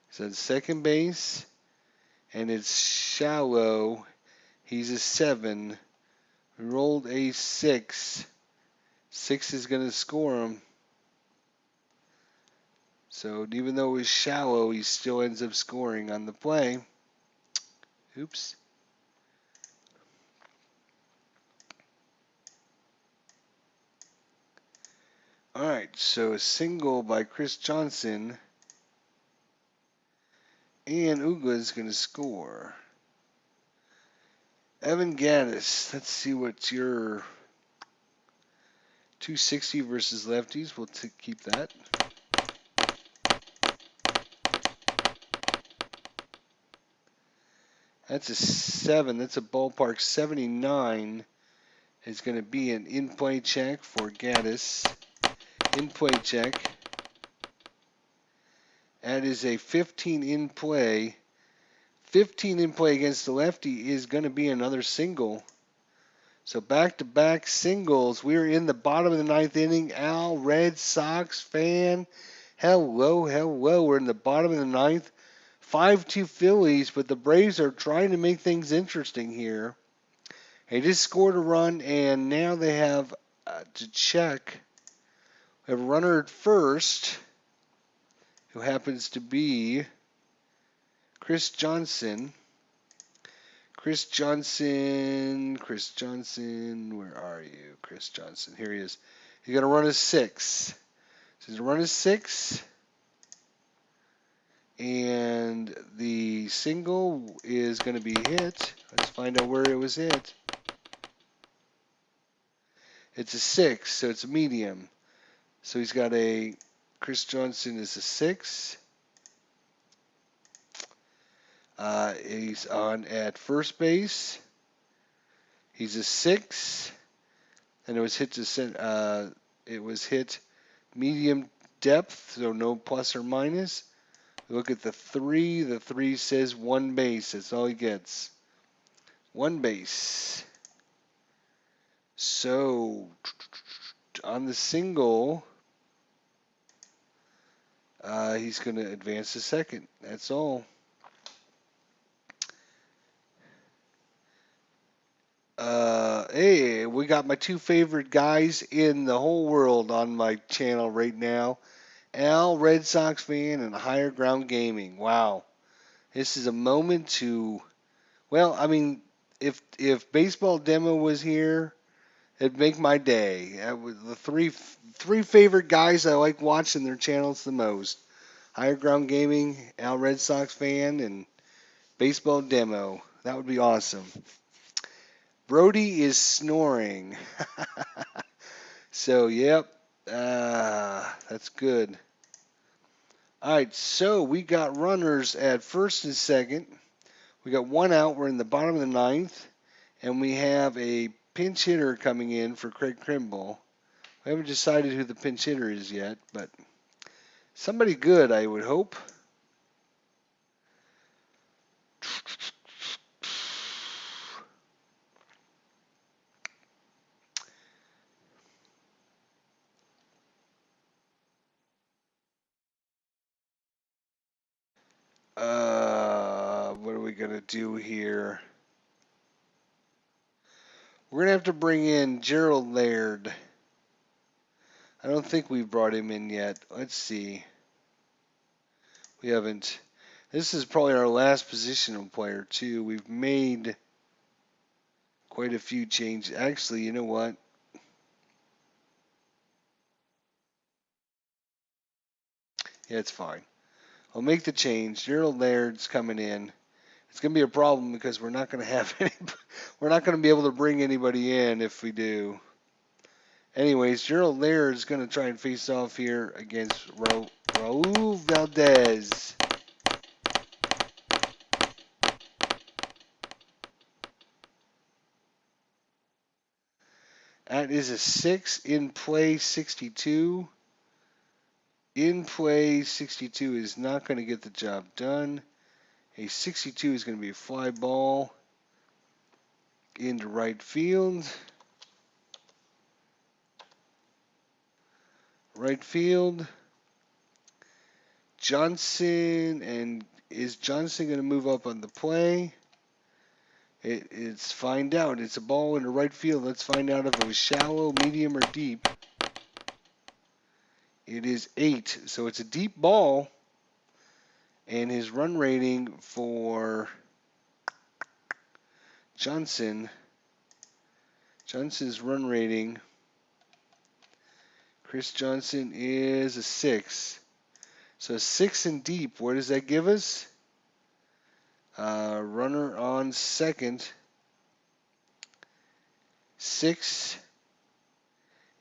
He's on second base. And it's shallow. He's a 7. We rolled a 6. 6 is going to score him. So even though it was shallow, he still ends up scoring on the play. Oops. All right, so a single by Chris Johnson, and Uga is going to score. Evan Gaddis, let's see what's your 260 versus lefties. We'll keep that. That's a 7. That's a ballpark 79. Is going to be an in-play check for Gaddis. In-play check. That is a 15 in play. 15 in play against the lefty is going to be another single. So back-to-back singles. We're in the bottom of the ninth inning. Al, Red Sox fan. Hello, hello. We're in the bottom of the ninth. 5-2 Phillies, but the Braves are trying to make things interesting here. They just scored a run, and now they have to check. We have a runner at first, who happens to be Chris Johnson. Chris Johnson, where are you? Chris Johnson, here he is. He's going to run a 6. So he's going to run a 6. And the single is going to be hit. Let's find out where it was hit. It's a 6, so it's a medium. So he's got a, Chris Johnson is a 6. He's on at first base. He's a 6. And it was hit medium depth, so no plus or minus. Look at the 3. The 3 says 1 base. That's all he gets. 1 base. So on the single, he's going to advance to second. That's all. Hey, we got my 2 favorite guys in the whole world on my channel right now. Al, Red Sox fan, and Higher Ground Gaming. Wow. This is a moment to, well, I mean, if Baseball Demo was here, it'd make my day. The three favorite guys I like watching their channels the most. Higher Ground Gaming, Al Red Sox fan, and Baseball Demo. That would be awesome. Brody is snoring. So, yep, that's good. All right, so we got runners at first and second. We got 1 out. We're in the bottom of the ninth, and we have a pinch hitter coming in for Craig Krimble. We haven't decided who the pinch hitter is yet, but somebody good, I would hope. What are we gonna do here? We're gonna have to bring in Gerald Laird. I don't think we've brought him in yet. Let's see. We haven't. This is probably our last positional player too. We've made quite a few changes. Actually, you know what? Yeah, it's fine. I'll make the change. Gerald Laird's coming in. It's going to be a problem because we're not going to have any. We're not going to be able to bring anybody in if we do. Anyways, Gerald Laird is going to try and face off here against Raul Valdez. That is a 6 in play 62. In play 62 is not going to get the job done. A 62 is going to be a fly ball into right field. Right field. Johnson, and is Johnson going to move up on the play? It's find out. It's a ball into right field. Let's find out if it was shallow, medium, or deep. It is 8. So it's a deep ball. And his run rating for Johnson's run rating, Chris Johnson is a 6. So 6 and deep. What does that give us? Runner on second, 6.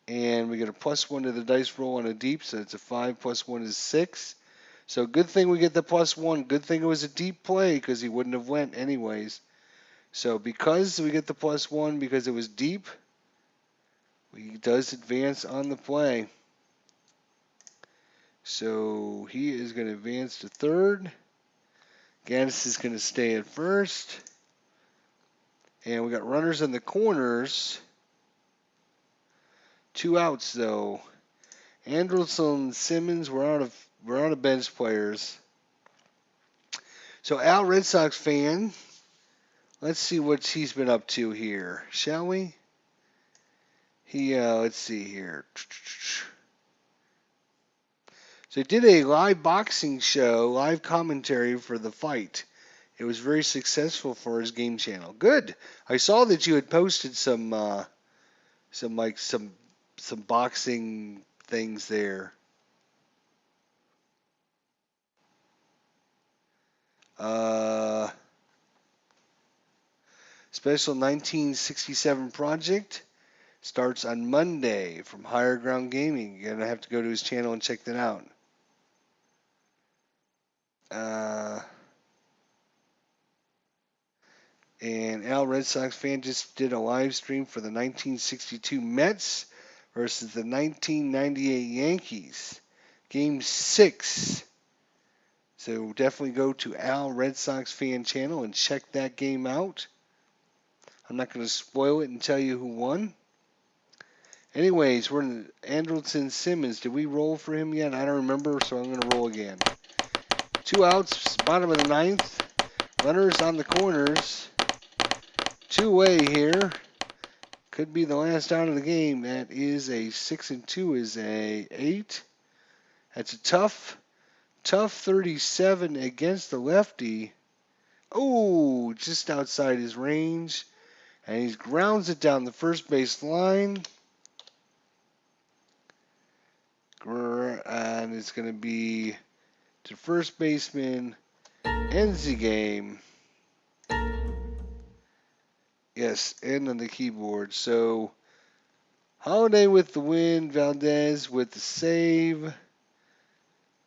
And we get a +1 to the dice roll on a deep, so it's a 5 + 1 is 6. So good thing we get the +1. Good thing it was a deep play because he wouldn't have went anyways. So because we get the +1 because it was deep, he does advance on the play. So he is going to advance to third. Gaddis is going to stay at first. And we got runners in the corners. 2 outs though. Andrelson and Simmons were out of bench players. So Al, Red Sox fan, let's see what he's been up to here, shall we? Let's see here. So he did a live boxing show, live commentary for the fight. It was very successful for his game channel. Good. I saw that you had posted some boxing things there. Special 1967 project starts on Monday from Higher Ground Gaming. You're gonna have to go to his channel and check that out. And Al, Red Sox fan, just did a live stream for the 1962 Mets versus the 1998 Yankees. Game 6. So definitely go to Al, Red Sox fan channel and check that game out. I'm not going to spoil it and tell you who won. Anyways, we're in Andrelton Simmons. Did we roll for him yet? I don't remember, so I'm going to roll again. 2 outs, bottom of the 9th. Runners on the corners. 2 away here. Could be the last out of the game. That is a 6 and 2 is a 8. That's a tough 37 against the lefty. Oh, just outside his range. And he grounds it down the first base line. And it's going to be to first baseman. Ends the game. Yes, end on the keyboard. So, Holiday with the win. Valdez with the save.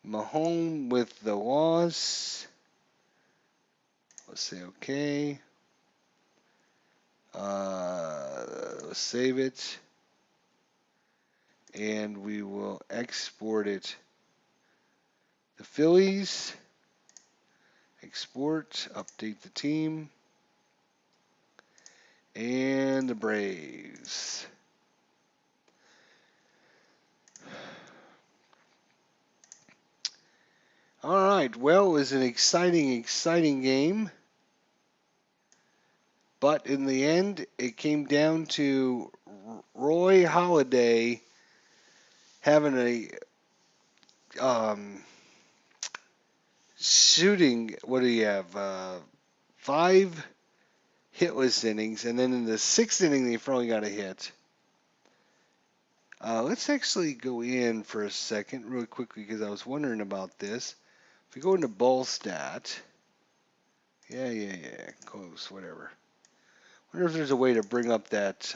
Mahone with the loss. Let's say okay. Let's save it. And we will export it. The Phillies. Export. Update the team. And the Braves. All right. Well, it was an exciting game. But in the end, it came down to Roy Halladay having a shooting. What do you have? 5 hitless innings, and then in the 6th inning, they finally got a hit. Let's actually go in for a second, really quickly, because I was wondering about this. If we go into ball stat, yeah, close, whatever. Wonder if there's a way to bring up that.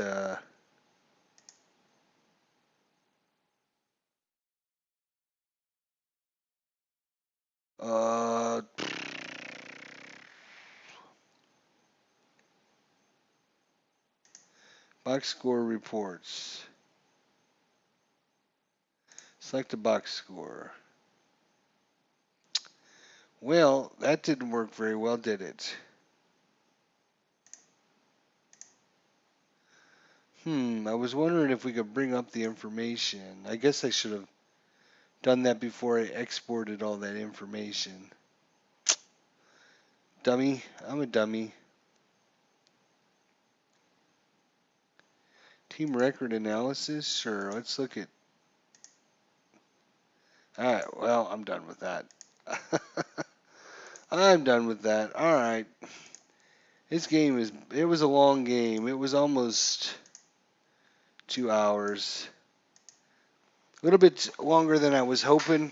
Box score reports. Select the box score. Well, that didn't work very well, did it? I was wondering if we could bring up the information. I guess I should have done that before I exported all that information. Dummy. I'm a dummy. Team record analysis? Sure, let's look at All right, well, I'm done with that. I'm done with that. All right. It was a long game. It was almost 2 hours. A little bit longer than I was hoping.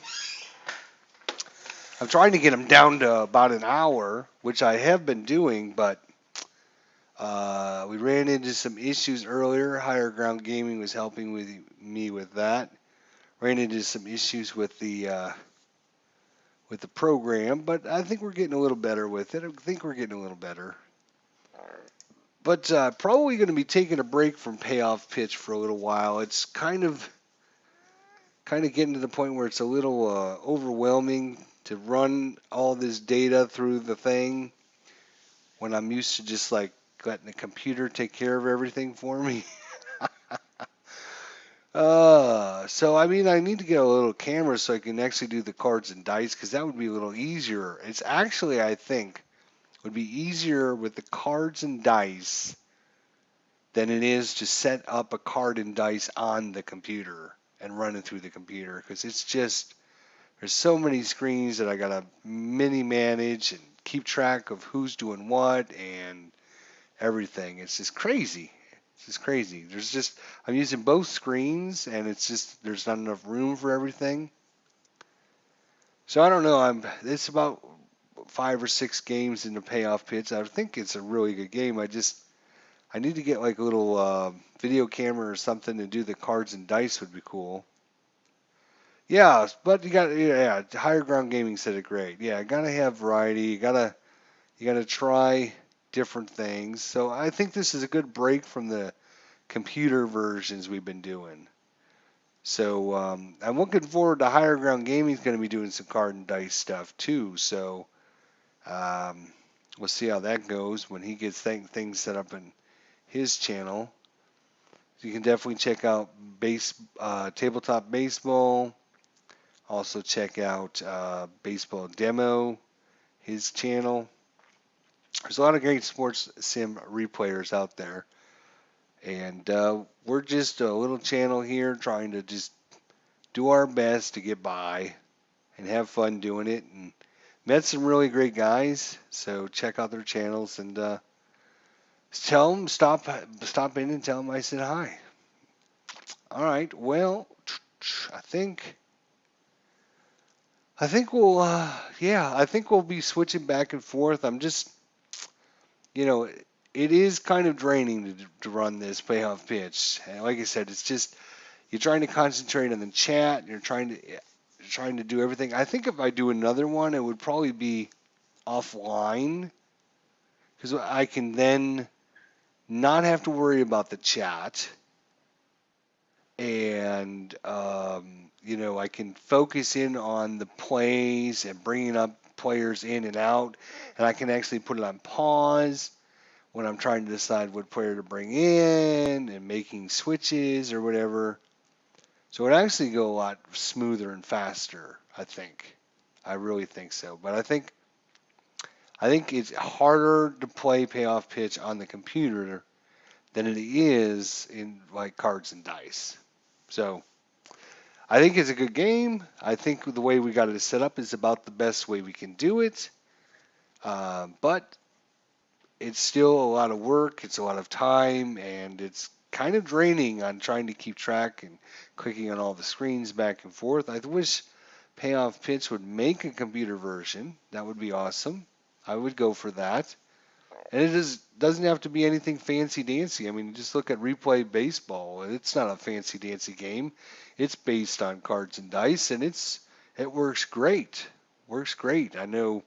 I'm trying to get them down to about an hour, which I have been doing, but we ran into some issues earlier. Higher Ground Gaming was helping me with that. Ran into some issues with the program, but I think we're getting a little better with it. I think we're getting a little better. But probably going to be taking a break from payoff pitch for a little while. It's kind of getting to the point where it's a little overwhelming to run all this data through the thing when I'm used to just like letting the computer take care of everything for me. So I mean, I need to get a little camera so I can actually do the cards and dice because that would be a little easier. It's actually, I think, would be easier with the cards and dice than it is to set up a card and dice on the computer and run it through the computer because it's just there's so many screens that I gotta mini manage and keep track of who's doing what and everything. It's just crazy. It's just crazy. I'm using both screens and it's just there's not enough room for everything. So I don't know. It's about 5 or 6 games in the payoff pitch. I think it's a really good game. I need to get like a little video camera or something to do the cards and dice would be cool. Yeah, but Higher Ground Gaming said it great. Yeah, gotta have variety. You gotta try different things. So I think this is a good break from the computer versions we've been doing. So I'm looking forward to Higher Ground Gaming's going to be doing some card and dice stuff too. So um, we'll see how that goes when he gets things set up in his channel. You can definitely check out tabletop baseball. Also check out baseball demo, his channel. There's a lot of great sports sim replayers out there, and we're just a little channel here trying to just do our best to get by and have fun doing it. And met some really great guys, so check out their channels and tell them stop in and tell them I said hi. All right, well, I think I think we'll I think we'll be switching back and forth. I'm just you know it is kind of draining to run this payoff pitch. And like I said, it's just you're trying to concentrate on the chat. You're trying to do everything. I think if I do another one, it would probably be offline because I can then not have to worry about the chat, and I can focus in on the plays and bringing up players in and out, and I can actually put it on pause when I'm trying to decide what player to bring in and making switches or whatever. So it actually go a lot smoother and faster, I think. I really think so. But I think it's harder to play payoff pitch on the computer than it is in like cards and dice. So I think it's a good game. I think the way we got it set up is about the best way we can do it. But it's still a lot of work. It's a lot of time, and it's kind of draining on trying to keep track and clicking on all the screens back and forth. I wish Payoff Pitch would make a computer version. That would be awesome. I would go for that. And doesn't have to be anything fancy dancy. I mean, just look at Replay Baseball. It's not a fancy dancy game. It's based on cards and dice, and it works great. Works great. I know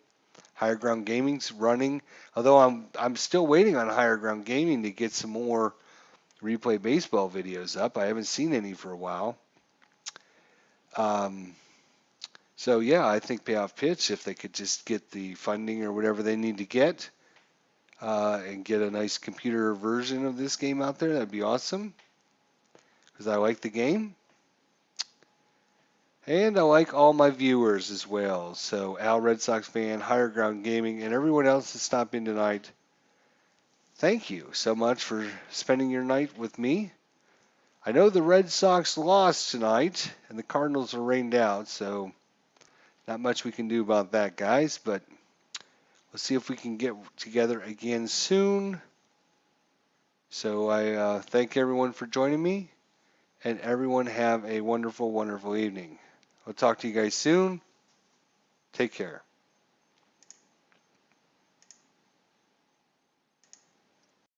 Higher Ground Gaming's running, although I'm still waiting on Higher Ground Gaming to get some more Replay Baseball videos up. I haven't seen any for a while. Um, so yeah, I think Payoff Pitch, if they could just get the funding or whatever they need to get, and get a nice computer version of this game out there, that'd be awesome. Because I like the game. And I like all my viewers as well. So Al Red Sox fan, Higher Ground Gaming, and everyone else that stopped in tonight, thank you so much for spending your night with me. I know the Red Sox lost tonight, and the Cardinals are rained out, so not much we can do about that, guys. But we'll see if we can get together again soon. So I thank everyone for joining me, and everyone have a wonderful, wonderful evening. I'll talk to you guys soon. Take care.